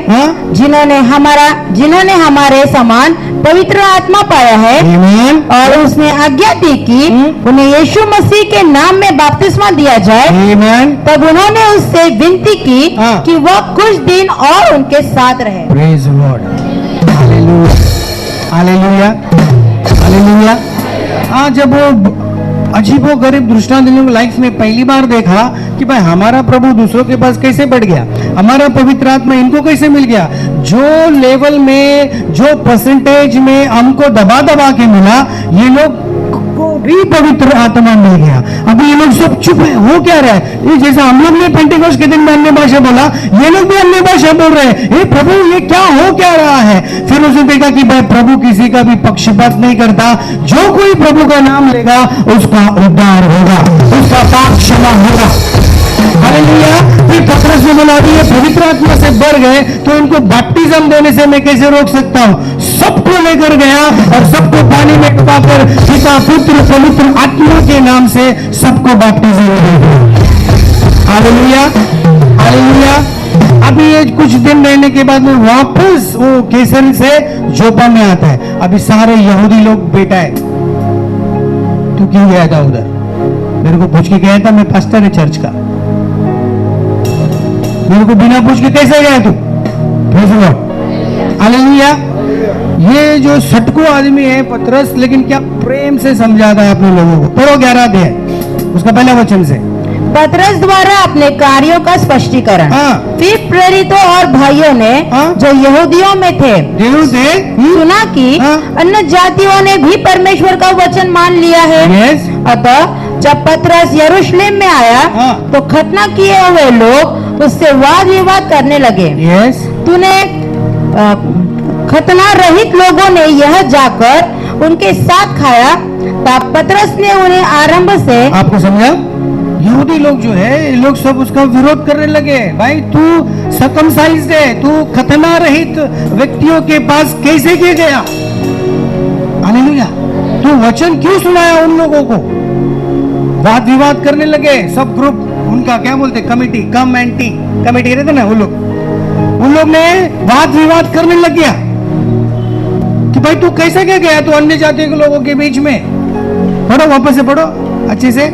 [SPEAKER 2] जिन्होंने हमारे समान पवित्र आत्मा पाया है? और उसने आज्ञा दी कि उन्हें यीशु मसीह के नाम में बपतिस्मा दिया जाए। तब उन्होंने उससे विनती की कि वह कुछ दिन और उनके साथ रहे।
[SPEAKER 1] Praise Lord, hallelujah, hallelujah, hallelujah. जब वो अजीबो गरीब दृष्टांत लाइफ में पहली बार देखा कि भाई हमारा प्रभु दूसरों के पास कैसे बढ़ गया, हमारा पवित्र आत्मा इनको कैसे मिल गया, जो लेवल में, जो परसेंटेज में हमको दबा दबा के मिला, ये लोग को भी पवित्र आत्मा मिल गया। अभी ये लोग सब चुप है, हो क्या रहा है? ये जैसा हम लोग ने पेंटिकोस्ट के दिन में अन्य भाषा बोला, ये लोग भी अन्य भाषा बोल रहे हैं। हे प्रभु, ये क्या हो क्या रहा है? फिर उसने देखा कि भाई प्रभु किसी का भी पक्षपात नहीं करता, जो कोई प्रभु का नाम लेगा उसका उद्धार होगा, उसका पाप क्षमा होगा। हालेलुया। फिर पतरस ने बोला, अभी ये पवित्र आत्मा से बढ़ गए तो इनको बपटिज्म देने से मैं कैसे रोक सकता हूँ? सबको लेकर गया और सबको पानी में डुबाकर पिता पुत्र पवित्र आत्मा के नाम से सबको बपटिज्म दे दिया। Hallelujah, hallelujah. अभी ये कुछ दिन रहने के बाद में वापस वो केसरी से जोपा में आता है। अभी सारे यहूदी लोग बेटा है, तू क्यों गया था उधर? मेरे को पूछ के गया था, मैं पास्टर है चर्च का। मेरे को बिना पूछ के कैसे गया तू? हालेलुया। ये जो सटको आदमी है पतरस, लेकिन क्या प्रेम से समझाता है अपने लोगों को। पढ़ो 11 अध्याय उसका पहला वचन से।
[SPEAKER 2] पतरस द्वारा अपने कार्यों का स्पष्टीकरण।
[SPEAKER 1] हाँ।
[SPEAKER 2] फिर प्रेरितों और भाइयों ने
[SPEAKER 1] हाँ।
[SPEAKER 2] जो यहूदियों में थे
[SPEAKER 1] देव से
[SPEAKER 2] सुना कि
[SPEAKER 1] हाँ।
[SPEAKER 2] अन्य जातियों ने भी परमेश्वर का वचन मान लिया है।
[SPEAKER 1] यस।
[SPEAKER 2] अतः जब पतरस यरूशलेम में आया
[SPEAKER 1] हाँ।
[SPEAKER 2] तो खतना किए हुए लोग उससे वाद विवाद करने लगे।
[SPEAKER 1] यस।
[SPEAKER 2] तूने खतना रहित लोगों ने यह जाकर उनके साथ खाया। तब पतरस ने उन्हें आरंभ से
[SPEAKER 1] आपको समझा? यहूदी लोग जो है ये लोग सब उसका विरोध करने लगे। भाई तू सर्कमसाइज्ड है, तू खतना रहित व्यक्तियों के पास कैसे के गया? हालेलुया। तू वचन क्यों सुनाया उन लोगों को? वाद विवाद करने लगे सब ग्रुप। उनका क्या बोलते, committee, come and T committee रहते ना वो लोग। उन लोग ने वाद विवाद करने लग गया कि भाई तू कैसे क्या गया, तू अन्य जाति के लोगों के बीच में। पढ़ो, वापस से पढ़ो अच्छे से,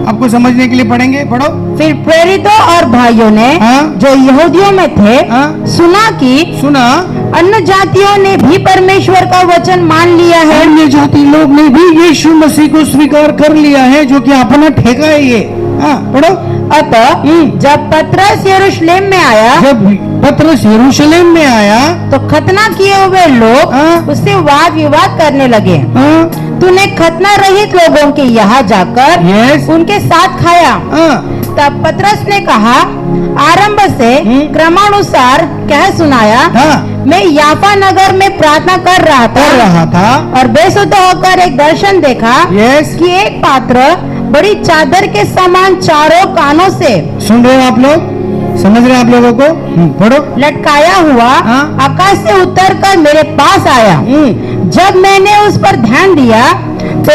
[SPEAKER 1] आपको समझने के लिए पढ़ेंगे। पढ़ो।
[SPEAKER 2] फिर प्रेरितों और भाइयों ने
[SPEAKER 1] हाँ।
[SPEAKER 2] जो यहूदियों में थे
[SPEAKER 1] हाँ।
[SPEAKER 2] सुना अन्य जातियों ने भी परमेश्वर का वचन मान लिया है।
[SPEAKER 1] अन्य जाति लोग ने भी यीशु मसीह को स्वीकार कर लिया है, जो कि अपना ठेका है ये। हाँ, पढ़ो।
[SPEAKER 2] अतः जब पतरस यरूशलेम में आया
[SPEAKER 1] जब पतरस यरूशलेम में आया
[SPEAKER 2] तो खतना किए हुए लोग
[SPEAKER 1] हाँ।
[SPEAKER 2] उससे वाद विवाद करने लगे।
[SPEAKER 1] हाँ,
[SPEAKER 2] तूने खतना रहित लोगों के यहाँ जाकर
[SPEAKER 1] यस।
[SPEAKER 2] उनके साथ खाया।
[SPEAKER 1] हाँ,
[SPEAKER 2] तब पतरस ने कहा, आरंभ से क्रमानुसार कह सुनाया।
[SPEAKER 1] हाँ।
[SPEAKER 2] मैं याफा नगर में प्रार्थना कर रहा था और बेसुध होकर एक दर्शन देखा
[SPEAKER 1] यस।
[SPEAKER 2] कि एक पात्र बड़ी चादर के समान चारों कानों से
[SPEAKER 1] सुन रहे हो आप लोग? समझ रहे हैं आप लोगों को? पढ़ो।
[SPEAKER 2] लटकाया हुआ
[SPEAKER 1] हाँ।
[SPEAKER 2] आकाश से उतरकर मेरे पास आया। जब मैंने उस पर ध्यान दिया तो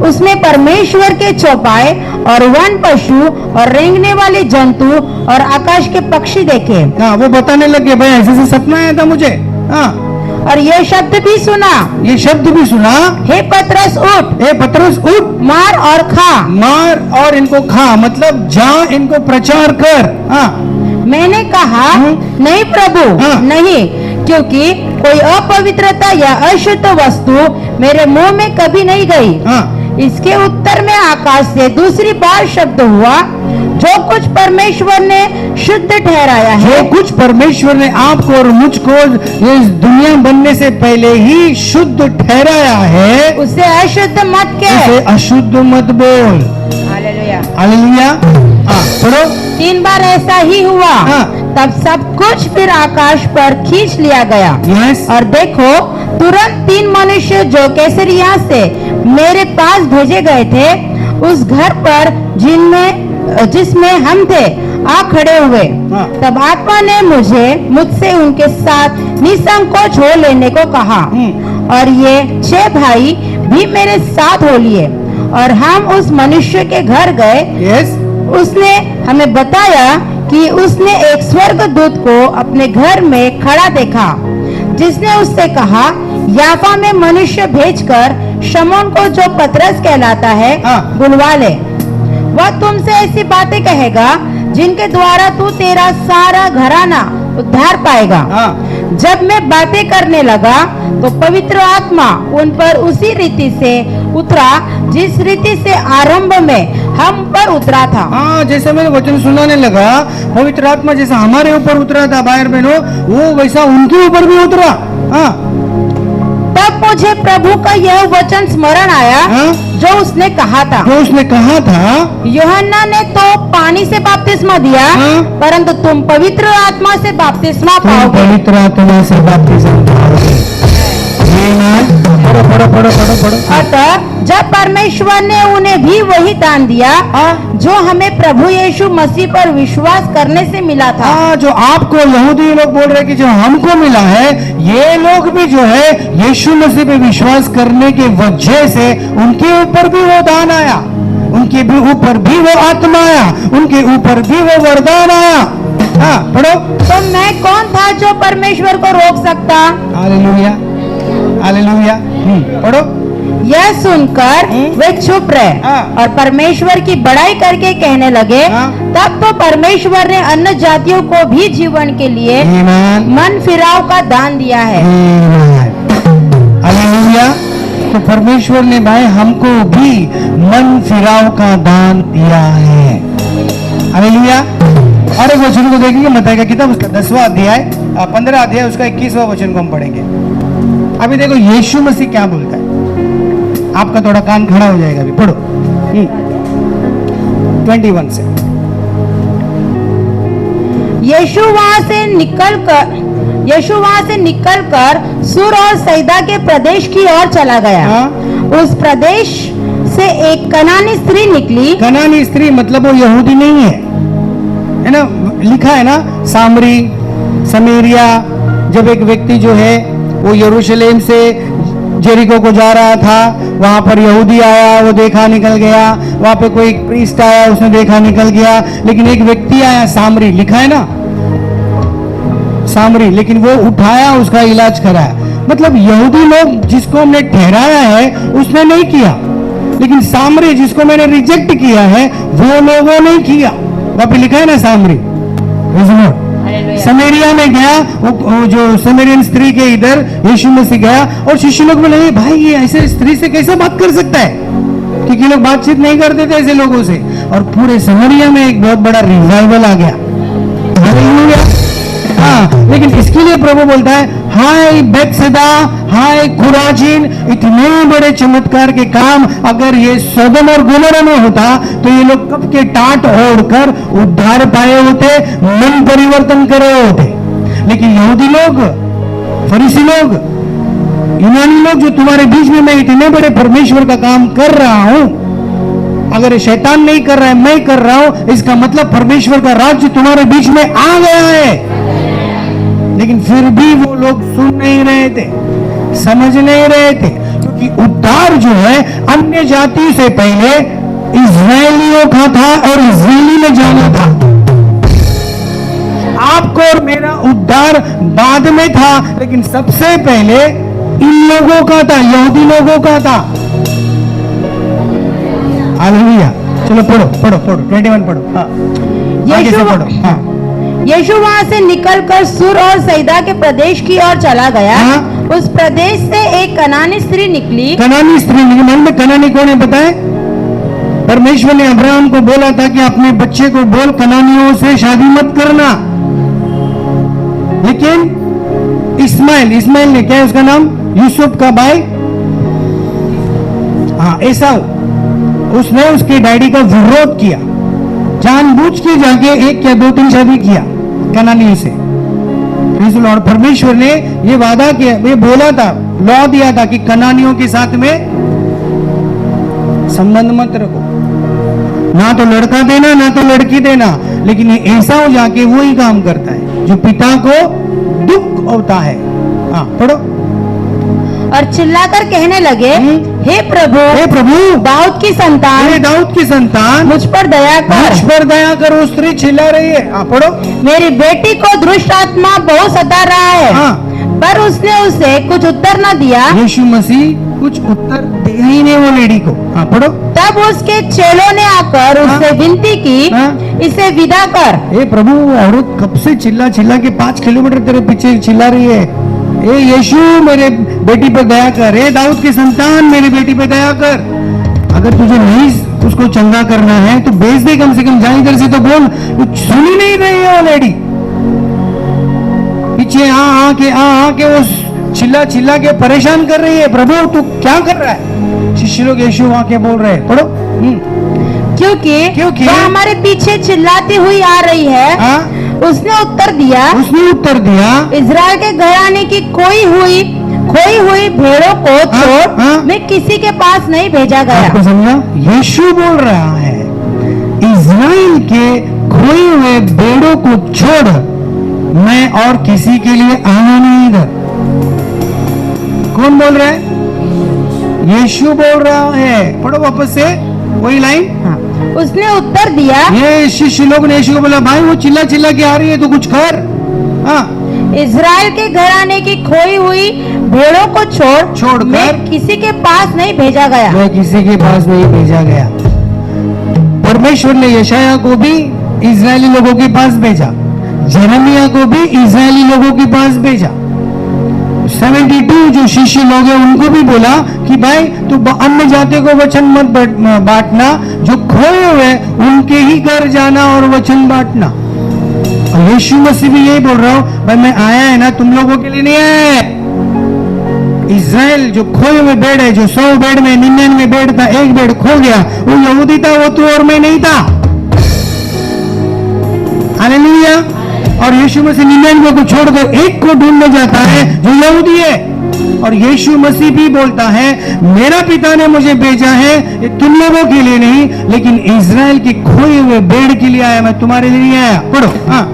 [SPEAKER 2] उसमें परमेश्वर के चौपाए और वन पशु और रेंगने वाले जंतु और आकाश के पक्षी देखे।
[SPEAKER 1] हाँ, वो बताने लगे भाई ऐसे से सपना आया था मुझे। हाँ,
[SPEAKER 2] और ये शब्द भी सुना,
[SPEAKER 1] ये शब्द भी सुना,
[SPEAKER 2] हे पतरस उठ,
[SPEAKER 1] ए पतरस उठ,
[SPEAKER 2] मार और खा।
[SPEAKER 1] मार और इनको खा, मतलब जा इनको प्रचार कर। हाँ,
[SPEAKER 2] मैंने कहा, नहीं प्रभु,
[SPEAKER 1] हाँ।
[SPEAKER 2] नहीं, क्योंकि कोई अपवित्रता या अशुद्ध वस्तु मेरे मुंह में कभी नहीं गई।
[SPEAKER 1] हाँ।
[SPEAKER 2] इसके उत्तर में आकाश से दूसरी बार शब्द हुआ, जो कुछ परमेश्वर ने शुद्ध ठहराया है,
[SPEAKER 1] जो कुछ परमेश्वर ने आपको और मुझको इस दुनिया बनने से पहले ही शुद्ध ठहराया है,
[SPEAKER 2] उसे अशुद्ध मत
[SPEAKER 1] उसे
[SPEAKER 2] कह।
[SPEAKER 1] अशुद्ध मत बोल।
[SPEAKER 2] हालेलुया।
[SPEAKER 1] हालेलुया। हाँ, पढ़ो।
[SPEAKER 2] 3 बार ऐसा ही हुआ।
[SPEAKER 1] हाँ।
[SPEAKER 2] तब सब कुछ फिर आकाश पर खींच लिया गया।
[SPEAKER 1] यस।
[SPEAKER 2] और देखो, तुरंत 3 मनुष्य जो कैसरिया से मेरे पास भेजे गए थे, उस घर पर जिसमें हम थे आ खड़े हुए।
[SPEAKER 1] हाँ।
[SPEAKER 2] तब आत्मा ने मुझसे उनके साथ निसंकोच हो लेने को कहा। और ये 6 भाई भी मेरे साथ हो लिए और हम उस मनुष्य के घर गए।
[SPEAKER 1] यस।
[SPEAKER 2] उसने हमें बताया कि उसने एक स्वर्गदूत को अपने घर में खड़ा देखा, जिसने उससे कहा, याफा में मनुष्य भेजकर शमौन को, जो पतरस कहलाता है,
[SPEAKER 1] हाँ।
[SPEAKER 2] बुलवा ले। वह तुमसे ऐसी बातें कहेगा जिनके द्वारा तू तेरा सारा घराना उद्धार पाएगा।
[SPEAKER 1] हाँ।
[SPEAKER 2] जब मैं बातें करने लगा तो पवित्र आत्मा उन पर उसी रीति से उतरा जिस रीति से आरंभ में हम पर उतरा था।
[SPEAKER 1] हाँ, जैसे मैंने वचन सुनाने लगा, पवित्र आत्मा जैसा हमारे ऊपर उतरा था भाई बहनों, वो वैसा उनके ऊपर भी उतरा। हाँ।
[SPEAKER 2] तब मुझे प्रभु का यह वचन स्मरण आया,
[SPEAKER 1] हाँ?
[SPEAKER 2] जो उसने कहा था,
[SPEAKER 1] जो उसने कहा था,
[SPEAKER 2] यूहन्ना ने तो पानी से बपतिस्मा दिया,
[SPEAKER 1] हाँ?
[SPEAKER 2] परंतु तुम पवित्र आत्मा से बपतिस्मा
[SPEAKER 1] तुम
[SPEAKER 2] पाओगे।
[SPEAKER 1] पवित्र आत्मा से बपतिस्मा पाओगे। पढ़ो पढ़ो पढ़ो पढ़ो पढ़ो।
[SPEAKER 2] अतः जब परमेश्वर ने उन्हें भी वही दान दिया जो हमें प्रभु यीशु मसीह पर विश्वास करने से मिला था।
[SPEAKER 1] हाँ, जो आपको यहूदी लोग बोल रहे कि जो हमको मिला है, ये लोग भी जो है यीशु मसीह पे विश्वास करने के वजह से उनके ऊपर भी वो दान आया, उनके भी ऊपर भी वो आत्मा आया, उनके ऊपर भी वो वरदान आया। हाँ पढ़ो।
[SPEAKER 2] तो मैं कौन था जो परमेश्वर को रोक सकता।
[SPEAKER 1] Hallelujah, hallelujah. पढ़ो।
[SPEAKER 2] यह सुनकर वे चुप रहे
[SPEAKER 1] हाँ।
[SPEAKER 2] और परमेश्वर की बड़ाई करके कहने लगे,
[SPEAKER 1] हाँ।
[SPEAKER 2] तब तो परमेश्वर ने अन्य जातियों को भी जीवन के लिए
[SPEAKER 1] ईमान,
[SPEAKER 2] मन फिराव का दान दिया है।
[SPEAKER 1] हालेलुया। तो परमेश्वर ने भाई हमको भी मन फिराव का दान दिया है। हालेलुया। और एक वचन को देखेंगे मत्ती का किताब उसका 10वां अध्याय 15 अध्याय उसका 21वां वचन को हम पढ़ेंगे। अभी देखो यीशु मसीह क्या बोलता है, आपका थोड़ा कान खड़ा हो जाएगा। अभी पढ़ो 21 से।
[SPEAKER 2] यीशु वहां से निकलकर सूर और सैदा के प्रदेश की ओर चला गया।
[SPEAKER 1] हाँ।
[SPEAKER 2] उस प्रदेश से एक कनानी स्त्री निकली।
[SPEAKER 1] कनानी स्त्री मतलब वो यहूदी नहीं है ना, लिखा है ना सामरी समरिया। जब एक व्यक्ति जो है वो यरूशलेम से जेरिको को जा रहा था, वहां पर यहूदी आया, वो देखा निकल गया। वहां पे कोई प्रीस्ट आया, उसने देखा निकल गया। लेकिन एक व्यक्ति आया सामरी, लिखा है ना सामरी, लेकिन वो उठाया, उसका इलाज कराया। मतलब यहूदी लोग जिसको हमने ठहराया है उसने नहीं किया, लेकिन सामरी जिसको मैंने रिजेक्ट किया है वो लोगों ने किया। वहां पे लिखा है ना सामरी। समरिया में गया, वो जो समरियन स्त्री के इधर यीशु मसीह गया और शिष्य लोग बोले, भाई ये ऐसे स्त्री से कैसे बात कर सकता है, क्योंकि लोग बातचीत नहीं करते थे ऐसे लोगों से। और पूरे समरिया में एक बहुत बड़ा रिवाइवल आ गया। हाँ, लेकिन इसके लिए प्रभु बोलता है, हाय बेथसेदा, हाय खुराजीन, इतने बड़े चमत्कार के काम अगर ये सदम और गोमोरा में होता तो ये लोग कब के टाट ओढ़कर उद्धार पाए होते, मन परिवर्तन करे होते। लेकिन यहूदी लोग, फरीसी लोग, यूनानी लोग, जो तुम्हारे बीच में मैं इतने बड़े परमेश्वर का काम कर रहा हूं, अगर शैतान नहीं कर रहा है मैं कर रहा हूं, इसका मतलब परमेश्वर का राज्य तुम्हारे बीच में आ गया है। लेकिन फिर भी वो लोग सुन नहीं रहे थे, समझ नहीं रहे थे, क्योंकि उद्धार जो है अन्य जाति से पहले इस्राएलियों का था और इस्राएली में जाना था। आपको और मेरा उद्धार बाद में था, लेकिन सबसे पहले इन लोगों का था, यहूदी लोगों का था। हालेलुया। चलो पढ़ो पढ़ो पढ़ो 21 पढ़ो। हाँ, आगे से पढ़ो। हाँ।
[SPEAKER 2] यीशु वहां से निकलकर सूर और सैदा के प्रदेश की ओर चला गया।
[SPEAKER 1] हाँ।
[SPEAKER 2] उस प्रदेश से एक कनानी स्त्री निकली।
[SPEAKER 1] कनानी स्त्री, मन में कनानी कौन है पता है? परमेश्वर ने अब्राहम को बोला था कि अपने बच्चे को बोल कनानियों से शादी मत करना, लेकिन इस्माइल ने, क्या है उसका नाम, यूसुफ का भाई, हाँ एसाऊ, उसने उसके डैडी का विरोध किया, जानबूझ के जाके 1 या 2-3 शादी किया कनानी से। और परमेश्वर ने ये वादा किया, ये बोला था, लॉ दिया था कि कनानियों के साथ में संबंध मत रखो, ना तो लड़का देना ना तो लड़की देना। लेकिन ये ऐसा हो जाके वो ही काम करता है जो पिता को दुख होता है। हाँ पढ़ो।
[SPEAKER 2] और चिल्लाकर कहने लगे, हे प्रभु, दाऊद की संतान, मुझ पर दया कर।
[SPEAKER 1] वो स्त्री चिल्ला रही है। हाँ पढ़ो।
[SPEAKER 2] मेरी बेटी को दुष्ट आत्मा बहुत सता रहा है।
[SPEAKER 1] हाँ।
[SPEAKER 2] पर उसने उसे कुछ उत्तर न दिया।
[SPEAKER 1] यीशु मसीह कुछ उत्तर दिया ही नहीं वो लेडी को। हाँ पढ़ो।
[SPEAKER 2] तब उसके चेलों ने आकर उससे विनती की, इसे विदा कर।
[SPEAKER 1] हे प्रभु, औरत कब से चिल्ला के 5 किलोमीटर तेरे पीछे चिल्ला रही है, ए यीशु मेरे बेटी पर दया कर, ए दाऊद की संतान मेरी बेटी पर दया कर। अगर तुझे नहीं उसको चंगा करना है तो भेज दे, कम से कम जा इधर से तो बोल। कुछ सुन ही नहीं रही है वो लेडी, पीछे आके वो चिल्ला के परेशान कर रही है। प्रभु तू क्या कर रहा है? शिष्य लोग यीशु वहां के बोल रहे हैं, पढ़ो।
[SPEAKER 2] क्योंकि वो हमारे पीछे चिल्लाती हुई आ रही है।
[SPEAKER 1] हाँ?
[SPEAKER 2] उसने उत्तर दिया, इज़राइल के घराने की खोई हुई भेड़ों को छोड़ मैं किसी के पास नहीं भेजा गया।
[SPEAKER 1] आपको समझा? यीशु बोल रहा है, इज़राइल के खोई हुए भेड़ों को छोड़ मैं और किसी के लिए आया नहीं इधर। कौन बोल रहा है? यीशु बोल रहा है। पढ़ो वापस से वही लाइन।
[SPEAKER 2] हाँ। उसने उत्तर दिया,
[SPEAKER 1] ये शिष्य लोग ने यीशु को बोला, भाई वो चिल्ला चिल्ला के आ रही है, तो कुछ कर। हाँ,
[SPEAKER 2] इज़राइल के घराने की खोई हुई भेड़ों को छोड़कर मैं किसी के पास नहीं भेजा गया।
[SPEAKER 1] मैं किसी के पास नहीं भेजा गया। परमेश्वर ने यशायाह को भी इजरायली लोगों के पास भेजा, यिर्मयाह को भी इजरायली लोगों के पास भेजा। 72 जो शिष्य लोग हैं उनको भी बोला कि भाई तू अन्य जातियों को वचन मत बांटना, जो खोए हुए उनके ही घर जाना और वचन बांटना। और यीशु मसीह भी यही बोल रहा हूं, भाई मैं आया है ना तुम लोगों के लिए नहीं आया है। इज़राइल जो खोए हुए बेड़ है, जो 100 बेड़ में 99 बेड़ था, एक बेड़ खो गया, वो यहूदी था, वो तू और मैं नहीं था। हालेलुया। और यीशु मसीह 99 को छोड़कर एक को ढूंढने जाता है जो यहूदी है। और यीशु मसीह भी बोलता है, मेरा पिता ने मुझे भेजा है, ये तुम लोगों के लिए नहीं लेकिन इज़राइल के खोए हुए बेड़ के लिए आया, मैं तुम्हारे लिए नहीं आया। पढ़ो। हाँ,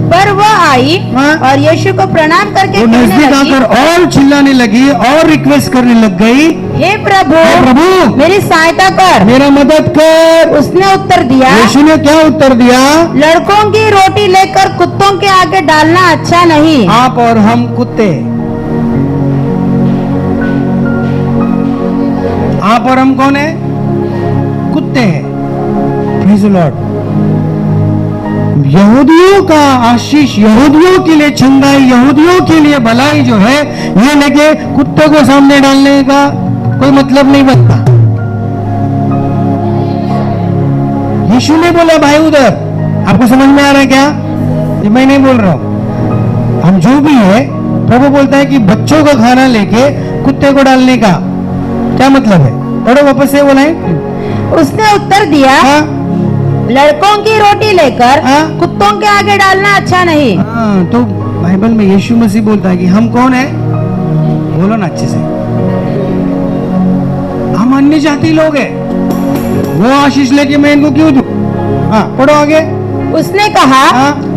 [SPEAKER 2] पर वह आई और यीशु को प्रणाम करके
[SPEAKER 1] वो नजदीक आकर और चिल्लाने लगी और रिक्वेस्ट करने लग गई,
[SPEAKER 2] हे प्रभु मेरी सहायता कर,
[SPEAKER 1] मेरा मदद कर।
[SPEAKER 2] उसने उत्तर दिया,
[SPEAKER 1] यीशु ने क्या उत्तर दिया?
[SPEAKER 2] लड़कों की रोटी लेकर कुत्तों के आगे डालना अच्छा नहीं।
[SPEAKER 1] आप और हम कुत्ते, आप और हम कौन है? कुत्ते हैं। Praise the Lord. यहूदियों का आशीष, यहूदियों के लिए चंगाई, यहूदियों के लिए भलाई जो है, ये लेके कुत्ते को सामने डालने का कोई मतलब नहीं बनता। यीशु ने बोला भाई उधर, आपको समझ में आ रहा है क्या? ये मैं नहीं बोल रहा हूं, हम जो भी है, प्रभु बोलता है कि बच्चों का खाना लेके कुत्ते को डालने का क्या मतलब है? पढ़ो वापस से बोला है।
[SPEAKER 2] उसने उत्तर दिया,
[SPEAKER 1] हाँ?
[SPEAKER 2] लड़कों की रोटी लेकर कुत्तों के आगे डालना अच्छा नहीं।
[SPEAKER 1] हाँ, तो बाइबल में यीशु मसीह बोलता है कि हम कौन है? बोलो ना अच्छे से। हम अन्य जाति लोग हैं, वो आशीष लेके मैं इनको क्यों दूं? हाँ, पढ़ो आगे।
[SPEAKER 2] उसने कहा,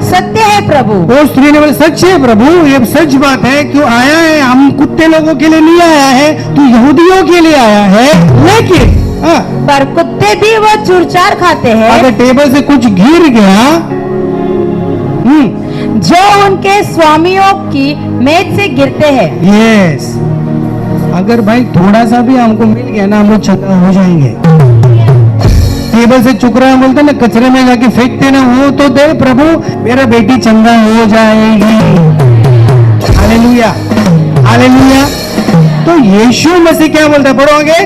[SPEAKER 2] सत्य है प्रभु।
[SPEAKER 1] वो स्त्री ने बोला, सच है प्रभु, ये सच बात है। क्यों आया है? हम कुत्ते लोगों के लिए नहीं आया है, तू यहूदियों के लिए आया है। लेकिन
[SPEAKER 2] पर कुत्ते भी वो चूरचार खाते हैं।
[SPEAKER 1] अगर टेबल से कुछ गिर गया,
[SPEAKER 2] जो उनके स्वामियों की मेज से गिरते हैं।
[SPEAKER 1] यस, अगर भाई थोड़ा सा भी हमको मिल गया ना, हम लोग चंगा हो जाएंगे। टेबल से चुक रहा है, बोलते ना कचरे में जाके फेंकते ना, वो तो दे प्रभु, मेरा बेटी चंगा हो जाएगी। Hallelujah, hallelujah. तो यीशु मसीह क्या बोलता है? पढ़ो आगे।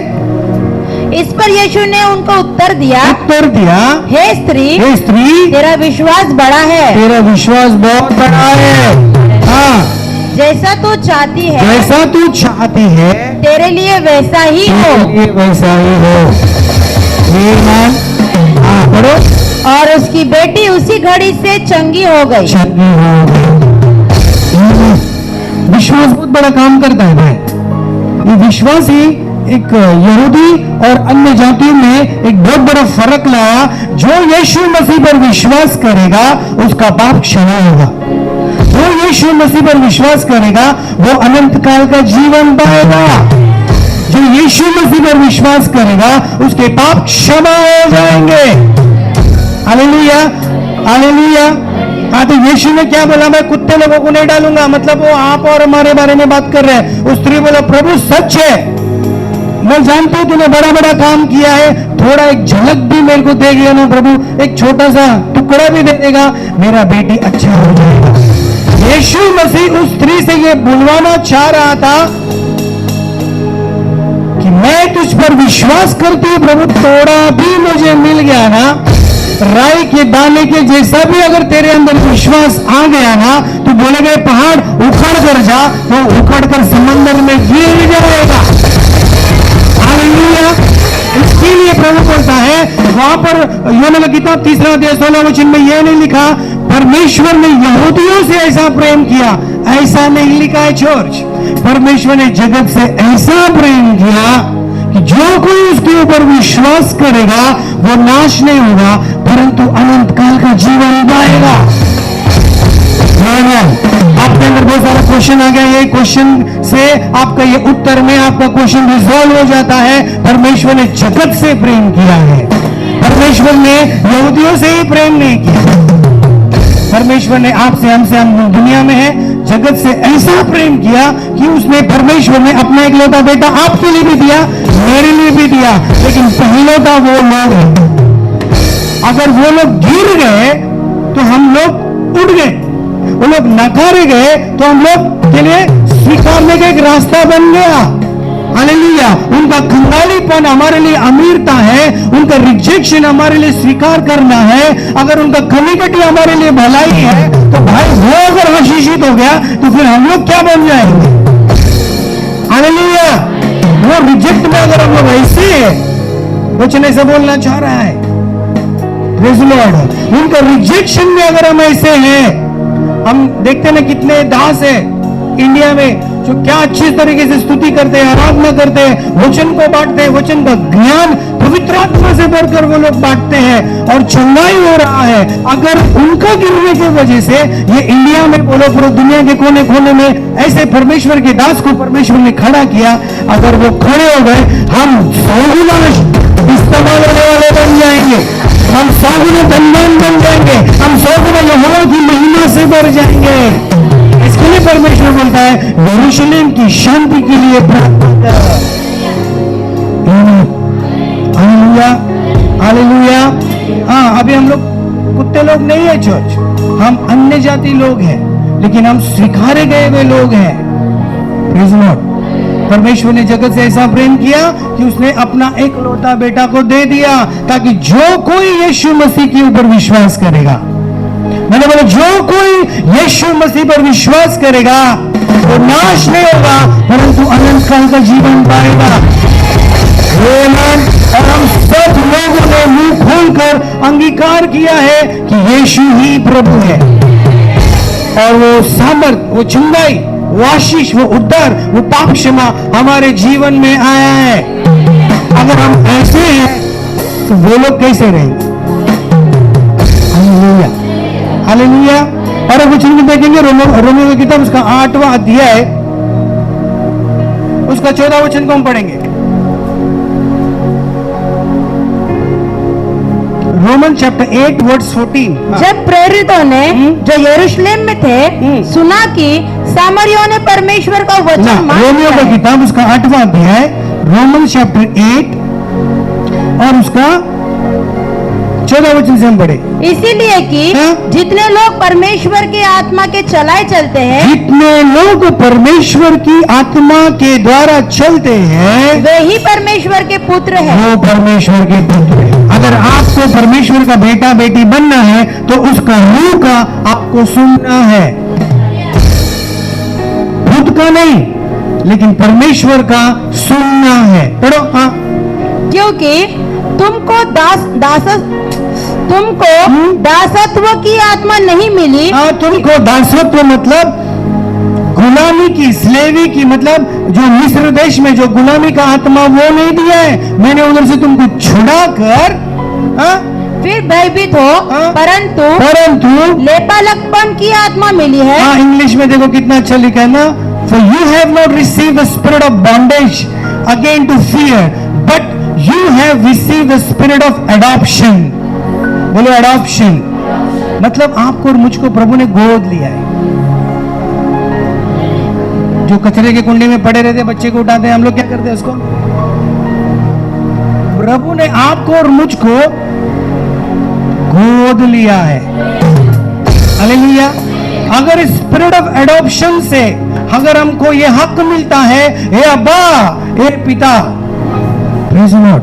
[SPEAKER 2] इस पर यीशु ने उनको उत्तर दिया, हे स्त्री, तेरा विश्वास बड़ा है,
[SPEAKER 1] तेरा विश्वास बहुत बड़ा है। हाँ,
[SPEAKER 2] जैसा तू चाहती है,
[SPEAKER 1] जैसा तू चाहती है
[SPEAKER 2] तेरे लिए वैसा ही हो,
[SPEAKER 1] वैसा ही हो। हाँ, पढ़ो।
[SPEAKER 2] और उसकी बेटी उसी घड़ी से चंगी हो गई।
[SPEAKER 1] विश्वास बहुत बड़ा काम करता है भाई। ये विश्वास ही एक यहूदी और अन्य जातियों में एक बहुत बड़ा फर्क लाया। जो यीशु मसीह पर विश्वास करेगा उसका पाप क्षमा होगा। जो यीशु मसीह पर विश्वास करेगा वो अनंत काल का जीवन पाएगा। जो यीशु मसीह पर विश्वास करेगा उसके पाप क्षमा हो जाएंगे। Hallelujah, hallelujah. हाँ, तो यीशु ने क्या बोला? मैं कुत्ते लोगों को नहीं डालूंगा। मतलब वो आप और हमारे बारे में बात कर रहे हैं। उस स्त्री बोला, प्रभु सच है, मैं जानता हूं तूने बड़ा बड़ा काम किया है, थोड़ा एक झलक भी मेरे को दे गया ना प्रभु, एक छोटा सा टुकड़ा भी दे देगा, मेरा बेटी अच्छा हो जाएगा। यीशु मसीह उस स्त्री से ये बुलवाना चाह रहा था कि मैं तुझ पर विश्वास करती हूँ प्रभु, थोड़ा भी मुझे मिल गया ना, राई के दाने के जैसा भी अगर तेरे अंदर विश्वास आ गया ना, तो बोलेगा पहाड़ उखड़ कर जा, वो उखड़ कर समंदर में गिर जाएगा। हालेलुया। इसके लिए प्रभु बोलता है वहां पर यूहन्ना का किताब 3 अध्याय 16 वचन में यह नहीं लिखा परमेश्वर ने यहूदियों से ऐसा प्रेम किया, ऐसा नहीं लिखा है चर्च। परमेश्वर ने जगत से ऐसा प्रेम किया कि जो कोई उसके ऊपर विश्वास करेगा वो नाश नहीं होगा परंतु अनंत काल का जीवन पाएगा। आपके अंदर बहुत सारा क्वेश्चन आ गया, ये क्वेश्चन से आपका ये उत्तर में आपका क्वेश्चन रिजॉल्व हो जाता है। परमेश्वर ने जगत से प्रेम किया है, परमेश्वर ने यहूदियों से ही प्रेम नहीं किया। परमेश्वर ने आपसे, हमसे, हम दुनिया में है, जगत से ऐसा प्रेम किया कि उसने, परमेश्वर ने अपना इकलौता बेटा आपके लिए भी दिया, मेरे लिए भी दिया। लेकिन पहलौता वो लोग हैं, अगर वो लोग गिर गए तो हम लोग उड़ गए, वो लोग नकारे गए तो हम लोग के लिए स्वीकारने का एक रास्ता बन गया। हालेलुया। उनका कंगालीपन हमारे लिए अमीरता है, उनका रिजेक्शन हमारे लिए स्वीकार करना है। अगर उनका कमी-कटी हमारे लिए भलाई है, तो भाई वो अगर आशीषित हो गया तो फिर हम लोग क्या बन जाएंगे? हालेलुया। वो रिजेक्ट में अगर हम लोग ऐसे है, कुछ नहीं ऐसा बोलना चाह रहा है, प्रेज़ लॉर्ड। उनका रिजेक्शन में अगर हम ऐसे हैं, हम देखते ना कितने दास है इंडिया में जो क्या अच्छी तरीके से स्तुति करते हैं, आराधना करते हैं, वचन को बांटते हैं, वचन का ज्ञान पवित्र आत्मा से भरकर वो लोग बांटते हैं और चंगाई हो रहा है। अगर उनका गिरने की वजह से ये इंडिया में बोलो पूरे दुनिया के कोने कोने में ऐसे परमेश्वर के दास को परमेश्वर ने खड़ा किया, अगर वो खड़े हो गए, हम 100 गुना इस्तेमाल होने वाले बन जाएंगे, हम 100 गुना धनवान बन जाएंगे, हम 100 गुना यहोवा की महिमा से भर जाएंगे। इसके लिए परमेश्वर बोलता है यरूशलेम की शांति के लिए प्रार्थना करो। Hallelujah, hallelujah. हाँ, अभी हम लोग कुत्ते लोग नहीं है चर्च, हम अन्य जाति लोग हैं, लेकिन हम स्वीकारे गए हुए लोग हैं। Praise Lord. परमेश्वर ने जगत से ऐसा प्रेम किया कि उसने अपना एकलौता बेटा को दे दिया, ताकि जो कोई यीशु मसीह के ऊपर विश्वास करेगा, मैंने बोला जो कोई यीशु मसीह पर विश्वास करेगा वो नाश नहीं होगा, परंतु अनंत काल का जीवन पाएगा। और हम सब लोगों ने मुंह खोलकर अंगीकार किया है कि यीशु ही प्रभु है, और वो सामर्थ, वो चंगाई, वो आशीष, वो उद्धार, वो पाप क्षमा हमारे जीवन में आया है। अगर हम ऐसे हैं तो वो लोग कैसे रहेंगे? Hallelujah, hallelujah. और वचन में देखेंगे रोमियो की किताब उसका 8वां अध्याय उसका 14 वचन को हम पढ़ेंगे। Roman chapter 8 verse 14।
[SPEAKER 2] जब प्रेरितों ने जो यरूशलेम में थे सुना कि सामरियों ने परमेश्वर का वचन मान
[SPEAKER 1] रोमियो
[SPEAKER 2] लिया
[SPEAKER 1] की
[SPEAKER 2] है।
[SPEAKER 1] किताब उसका 8वां अध्याय, रोमन चैप्टर 8 और उसका 14 वचन से हम पढ़े।
[SPEAKER 2] इसीलिए कि
[SPEAKER 1] हाँ?
[SPEAKER 2] जितने लोग परमेश्वर के आत्मा के चलाए चलते हैं,
[SPEAKER 1] जितने लोग परमेश्वर की आत्मा के द्वारा चलते हैं,
[SPEAKER 2] वे ही परमेश्वर के पुत्र हैं।
[SPEAKER 1] वो परमेश्वर के पुत्र हैं। अगर आपको परमेश्वर का बेटा बेटी बनना है तो उसका मुंह का आपको सुनना है, खुद का नहीं, लेकिन परमेश्वर का सुनना है। पढ़ो। हाँ,
[SPEAKER 2] क्योंकि तुमको दासत्व की आत्मा नहीं मिली।
[SPEAKER 1] हाँ, तुमको दासत्व मतलब गुलामी की, स्लेवी की, मतलब जो मिस्र देश में जो गुलामी का आत्मा वो नहीं दिया है, मैंने उधर से तुमको छुड़ा कर
[SPEAKER 2] फिर भयभीत हो,
[SPEAKER 1] हाँ?
[SPEAKER 2] परंतु लेपालकपन की आत्मा मिली है।
[SPEAKER 1] हाँ, इंग्लिश में देखो कितना अच्छा लिखा है ना, for you have not received the spirit of bondage again to fear, but you have received the spirit of adoption। बोलो adoption, मतलब आपको और मुझको प्रभु ने गोद लिया है। जो कचरे के कुंडे में पड़े रहते बच्चे को उठाते हैं, हम लोग क्या करते हैं उसको? प्रभु ने आपको और मुझको गोद लिया है। हालेलुया। अगर स्पिरिट ऑफ एडॉप्शन से अगर हमको ये हक मिलता है, हे अब्बा, हे पिता, प्रेज़ लॉर्ड,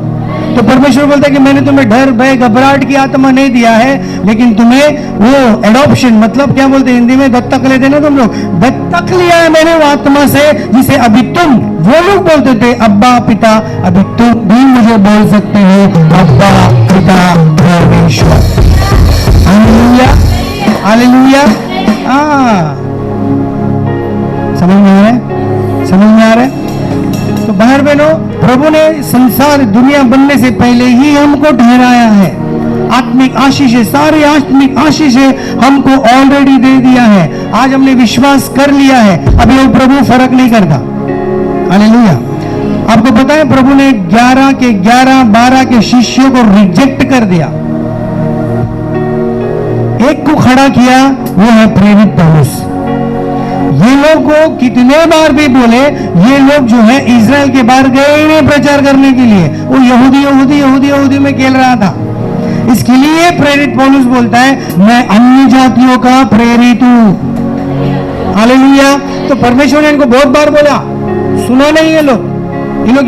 [SPEAKER 1] तो परमेश्वर बोलता है कि मैंने तुम्हें डर, भय, घबराहट की आत्मा नहीं दिया है, लेकिन तुम्हें वो एडॉप्शन, मतलब क्या बोलते हैं हिंदी में, दत्तक लेते ना तुम लोग, दत्तक लिया है मैंने वो आत्मा से, जिसे अभी तुम, वो लोग बोलते थे अब्बा पिता, अभी तुम भी मुझे बोल सकते हो अब्बा पिता परमेश्वर। Hallelujah, hallelujah. समझ में आ रहा है? समझ में आ रहा है? तो बाहर बहनों, प्रभु ने संसार दुनिया बनने से पहले ही हमको ठहराया है। आत्मिक आशीष है, सारे आत्मिक आशीष है हमको ऑलरेडी दे दिया है। आज हमने विश्वास कर लिया है, अभी वो प्रभु फर्क नहीं करता। हालेलुया। आपको पता है प्रभु ने 11 के 11 12 के शिष्यों को रिजेक्ट कर दिया, एक को खड़ा किया, वो है प्रेरित पौलुस। ये लोग को कितने बार भी बोले, ये लोग जो है इजराइल के बाहर गए नहीं प्रचार करने के लिए, वो यहूदी में खेल रहा था। इसके लिए प्रेरित पौलुस बोलता है मैं अन्य जातियों का प्रेरित हूं। हालेलुया। तो परमेश्वर ने इनको बहुत बार बोला, सुना नहीं ये लोग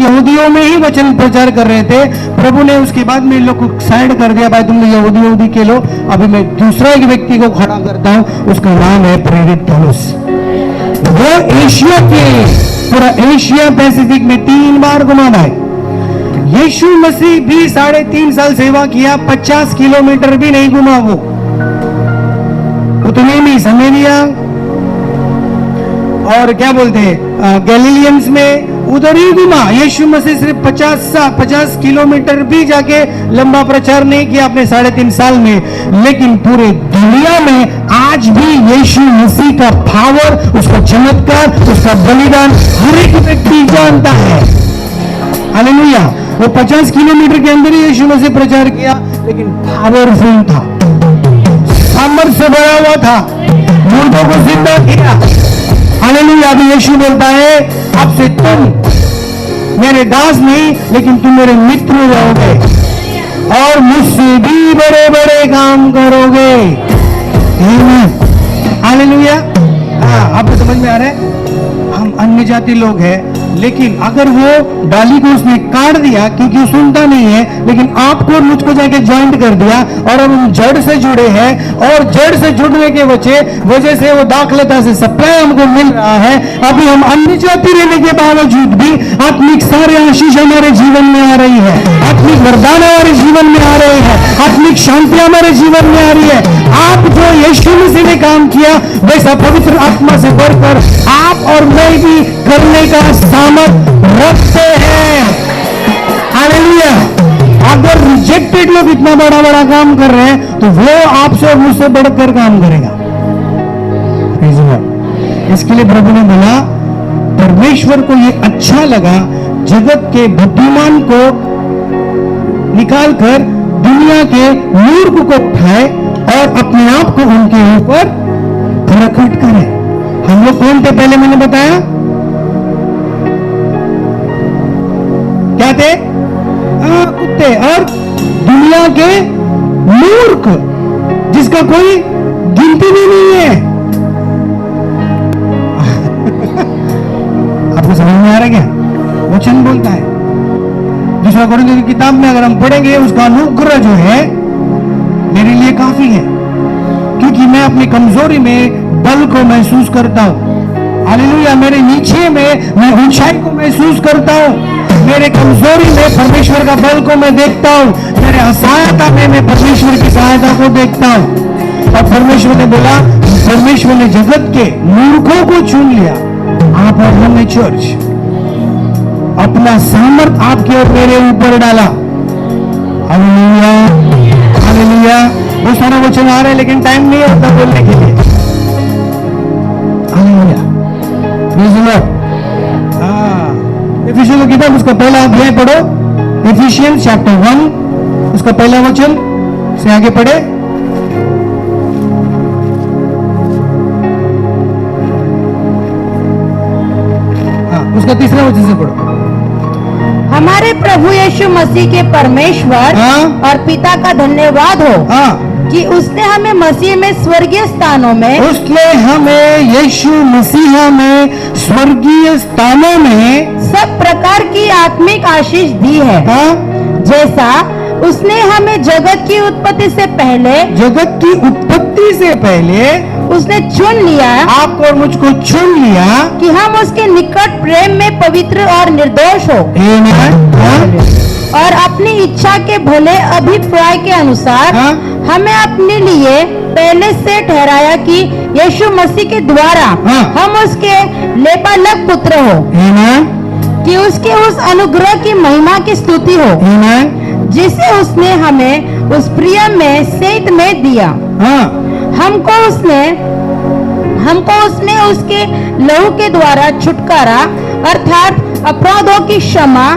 [SPEAKER 1] यहूदियों में ही वचन प्रचार कर रहे थे। प्रभु ने उसके बाद में इन लोग को साइड कर दिया, भाई तुम यहूदी के लो, अभी मैं दूसरा एक व्यक्ति को खड़ा करता हूं, उसका नाम है प्रेरित पौलुस। वो एशिया के पूरा एशिया पैसिफिक में 3 बार घुमा भाई। यीशु मसीह भी 3.5 साल सेवा किया, 50 किलोमीटर भी नहीं घुमा, वो उतने में समय लिया। और क्या बोलते हैं गैलीलियंस में उधर ही घुमा। यीशु मसीह सिर्फ 50 किलोमीटर भी जाके लंबा प्रचार नहीं किया अपने 3.5 साल में, लेकिन पूरे दुनिया में आज भी यीशु मसीह का पावर, उसका चमत्कार, उसका बलिदान हर एक व्यक्ति जानता है। हालेलुया। वो 50 किलोमीटर के अंदर ही यीशु मसीह प्रचार किया, लेकिन पावरफुल था, सामर्थ्य से भरा हुआ था, मुर्दों को जिंदा किया। हालेलुया। अभी यीशु बोलता है अब से तुम मेरे दास नहीं, लेकिन तुम मेरे मित्र रहोगे और मुझसे भी बड़े बड़े काम करोगे। हालेलुया। आपको समझ में आ रहा है? हम अन्य जाति लोग हैं, लेकिन अगर वो डाली को उसने काट दिया क्योंकि वो सुनता नहीं है, लेकिन आपको और मुझको जाके ज्वाइंट कर दिया और अब हम जड़ से जुड़े हैं, और जड़ से जुड़ने के वजह से वो दाखलता से सप्लाई हमको मिल रहा है। अभी हम अन्य जाति रहने के बावजूद भी आत्मिक सारे आशीष हमारे जीवन में आ रही है, आत्मिक वरदान हमारे जीवन में आ रहे हैं, आत्मिक शांति हमारे जीवन में आ रही है। आप जो यीशु मसीह ने काम किया वैसा पवित्र आत्मा से बढ़कर आप और मैं भी करने का सामर्थ रखते हैं। हालेलुया। अगर रिजेक्टेड लोग इतना बड़ा बड़ा काम कर रहे हैं, तो वो आपसे और मुझसे बढ़कर काम करेगा। इसके लिए प्रभु ने बोला, परमेश्वर को ये अच्छा लगा जगत के बुद्धिमान को निकालकर दुनिया के मूर्ख को उठाए और अपने आप को उनके ऊपर प्रकट करे। हम लोग कौन थे पहले मैंने बताया? क्या थे? कुत्ते। और दुनिया के मूर्ख, जिसका कोई गिनती भी नहीं है। आपको समझ में आ रहा है क्या? वचन बोलता है, दूसरा कोरिन्थियों की किताब में अगर हम पढ़ेंगे, उसका अनुग्रह जो है मेरे लिए काफी है, क्योंकि मैं अपनी कमजोरी में बल को महसूस करता हूं। हालेलुया। मेरे नीचे में मैं ऊंचाई को महसूस करता हूं, मेरे कमजोरी में परमेश्वर का बल को मैं देखता हूं, मेरे असहायता में मैं परमेश्वर की सहायता को देखता हूं। और परमेश्वर ने बोला, परमेश्वर ने जगत के मूर्खों को चुन लिया, आप और हमने चर्च अपना सामर्थ आपके और मेरे ऊपर डाला। हालेलुया। हालेलुया। वो सारा वचन आ रहा है, लेकिन टाइम नहीं होता बोलने के लिए। Hallelujah. Praise the Lord. Ephesians की किताब उसका पहला अध्याय पढ़ो, इफिसियंस चैप्टर 1 उसका पहला वचन से आगे पढ़े। उसका तीसरा वचन से पढ़ो।
[SPEAKER 2] हमारे प्रभु यीशु मसीह के परमेश्वर और पिता का धन्यवाद हो कि उसने हमें मसीह में स्वर्गीय स्थानों में,
[SPEAKER 1] उसने हमें यीशु मसीह में स्वर्गीय स्थानों में
[SPEAKER 2] सब प्रकार की आत्मिक आशीष दी है, जैसा उसने हमें जगत की उत्पत्ति से पहले उसने चुन लिया,
[SPEAKER 1] आपको और मुझको चुन लिया
[SPEAKER 2] कि हम उसके निकट प्रेम में पवित्र और निर्दोष हो, और अपनी इच्छा के भले अभिप्राय के अनुसार हमें अपने लिए पहले से ठहराया कि यीशु मसीह के द्वारा हम उसके लेपालक पुत्र हो, कि उसके उस अनुग्रह की महिमा की स्तुति हो जिसे उसने हमें उस प्रिय में सेंत में दिया।
[SPEAKER 1] हाँ,
[SPEAKER 2] हमको उसमें उसके लहू के द्वारा छुटकारा अर्थात अपराधों की क्षमा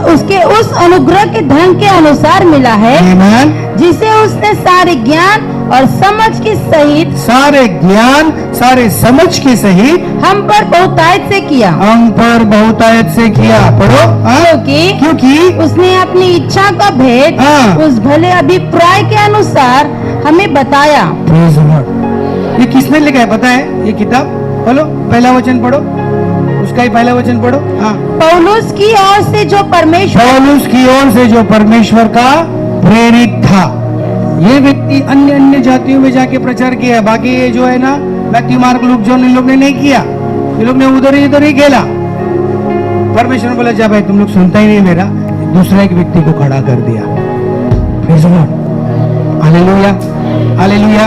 [SPEAKER 2] उसके उस अनुग्रह के धन के अनुसार मिला है,
[SPEAKER 1] आमीन।
[SPEAKER 2] जिसे उसने सारे ज्ञान और समझ के सहित
[SPEAKER 1] सारे ज्ञान सारे समझ के सहित
[SPEAKER 2] हम पर बहुतायत से किया,
[SPEAKER 1] हम पर बहुतायत से किया। पढ़ो। हाँ, क्योंकि
[SPEAKER 2] उसने अपनी इच्छा का भेद
[SPEAKER 1] हाँ।
[SPEAKER 2] उस भले अभिप्राय के अनुसार हमें बताया।
[SPEAKER 1] Praise the Lord। ये किसने लिखा है पता है? ये किताब बोलो, पहला वचन पढ़ो, उसका ही पहला वचन पढ़ो। हाँ,
[SPEAKER 2] पौलुस की ओर से जो परमेश्वर
[SPEAKER 1] पौलुस की ओर से जो परमेश्वर का प्रेरित था। ये व्यक्ति अन्य अन्य जातियों में जाके प्रचार किया, बाकी ये जो है ना मैथ्यू मार्क लूक जॉन इन लोग ने नहीं किया, ये लोग ने उधर ही खेला। परमेश्वर ने बोला जा भाई तुम लोग सुनता ही नहीं मेरा, दूसरा एक व्यक्ति को खड़ा कर दिया। Praise the Lord। Hallelujah, hallelujah.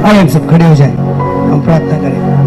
[SPEAKER 1] आइए हम सब खड़े हो जाए, हम प्रार्थना करें।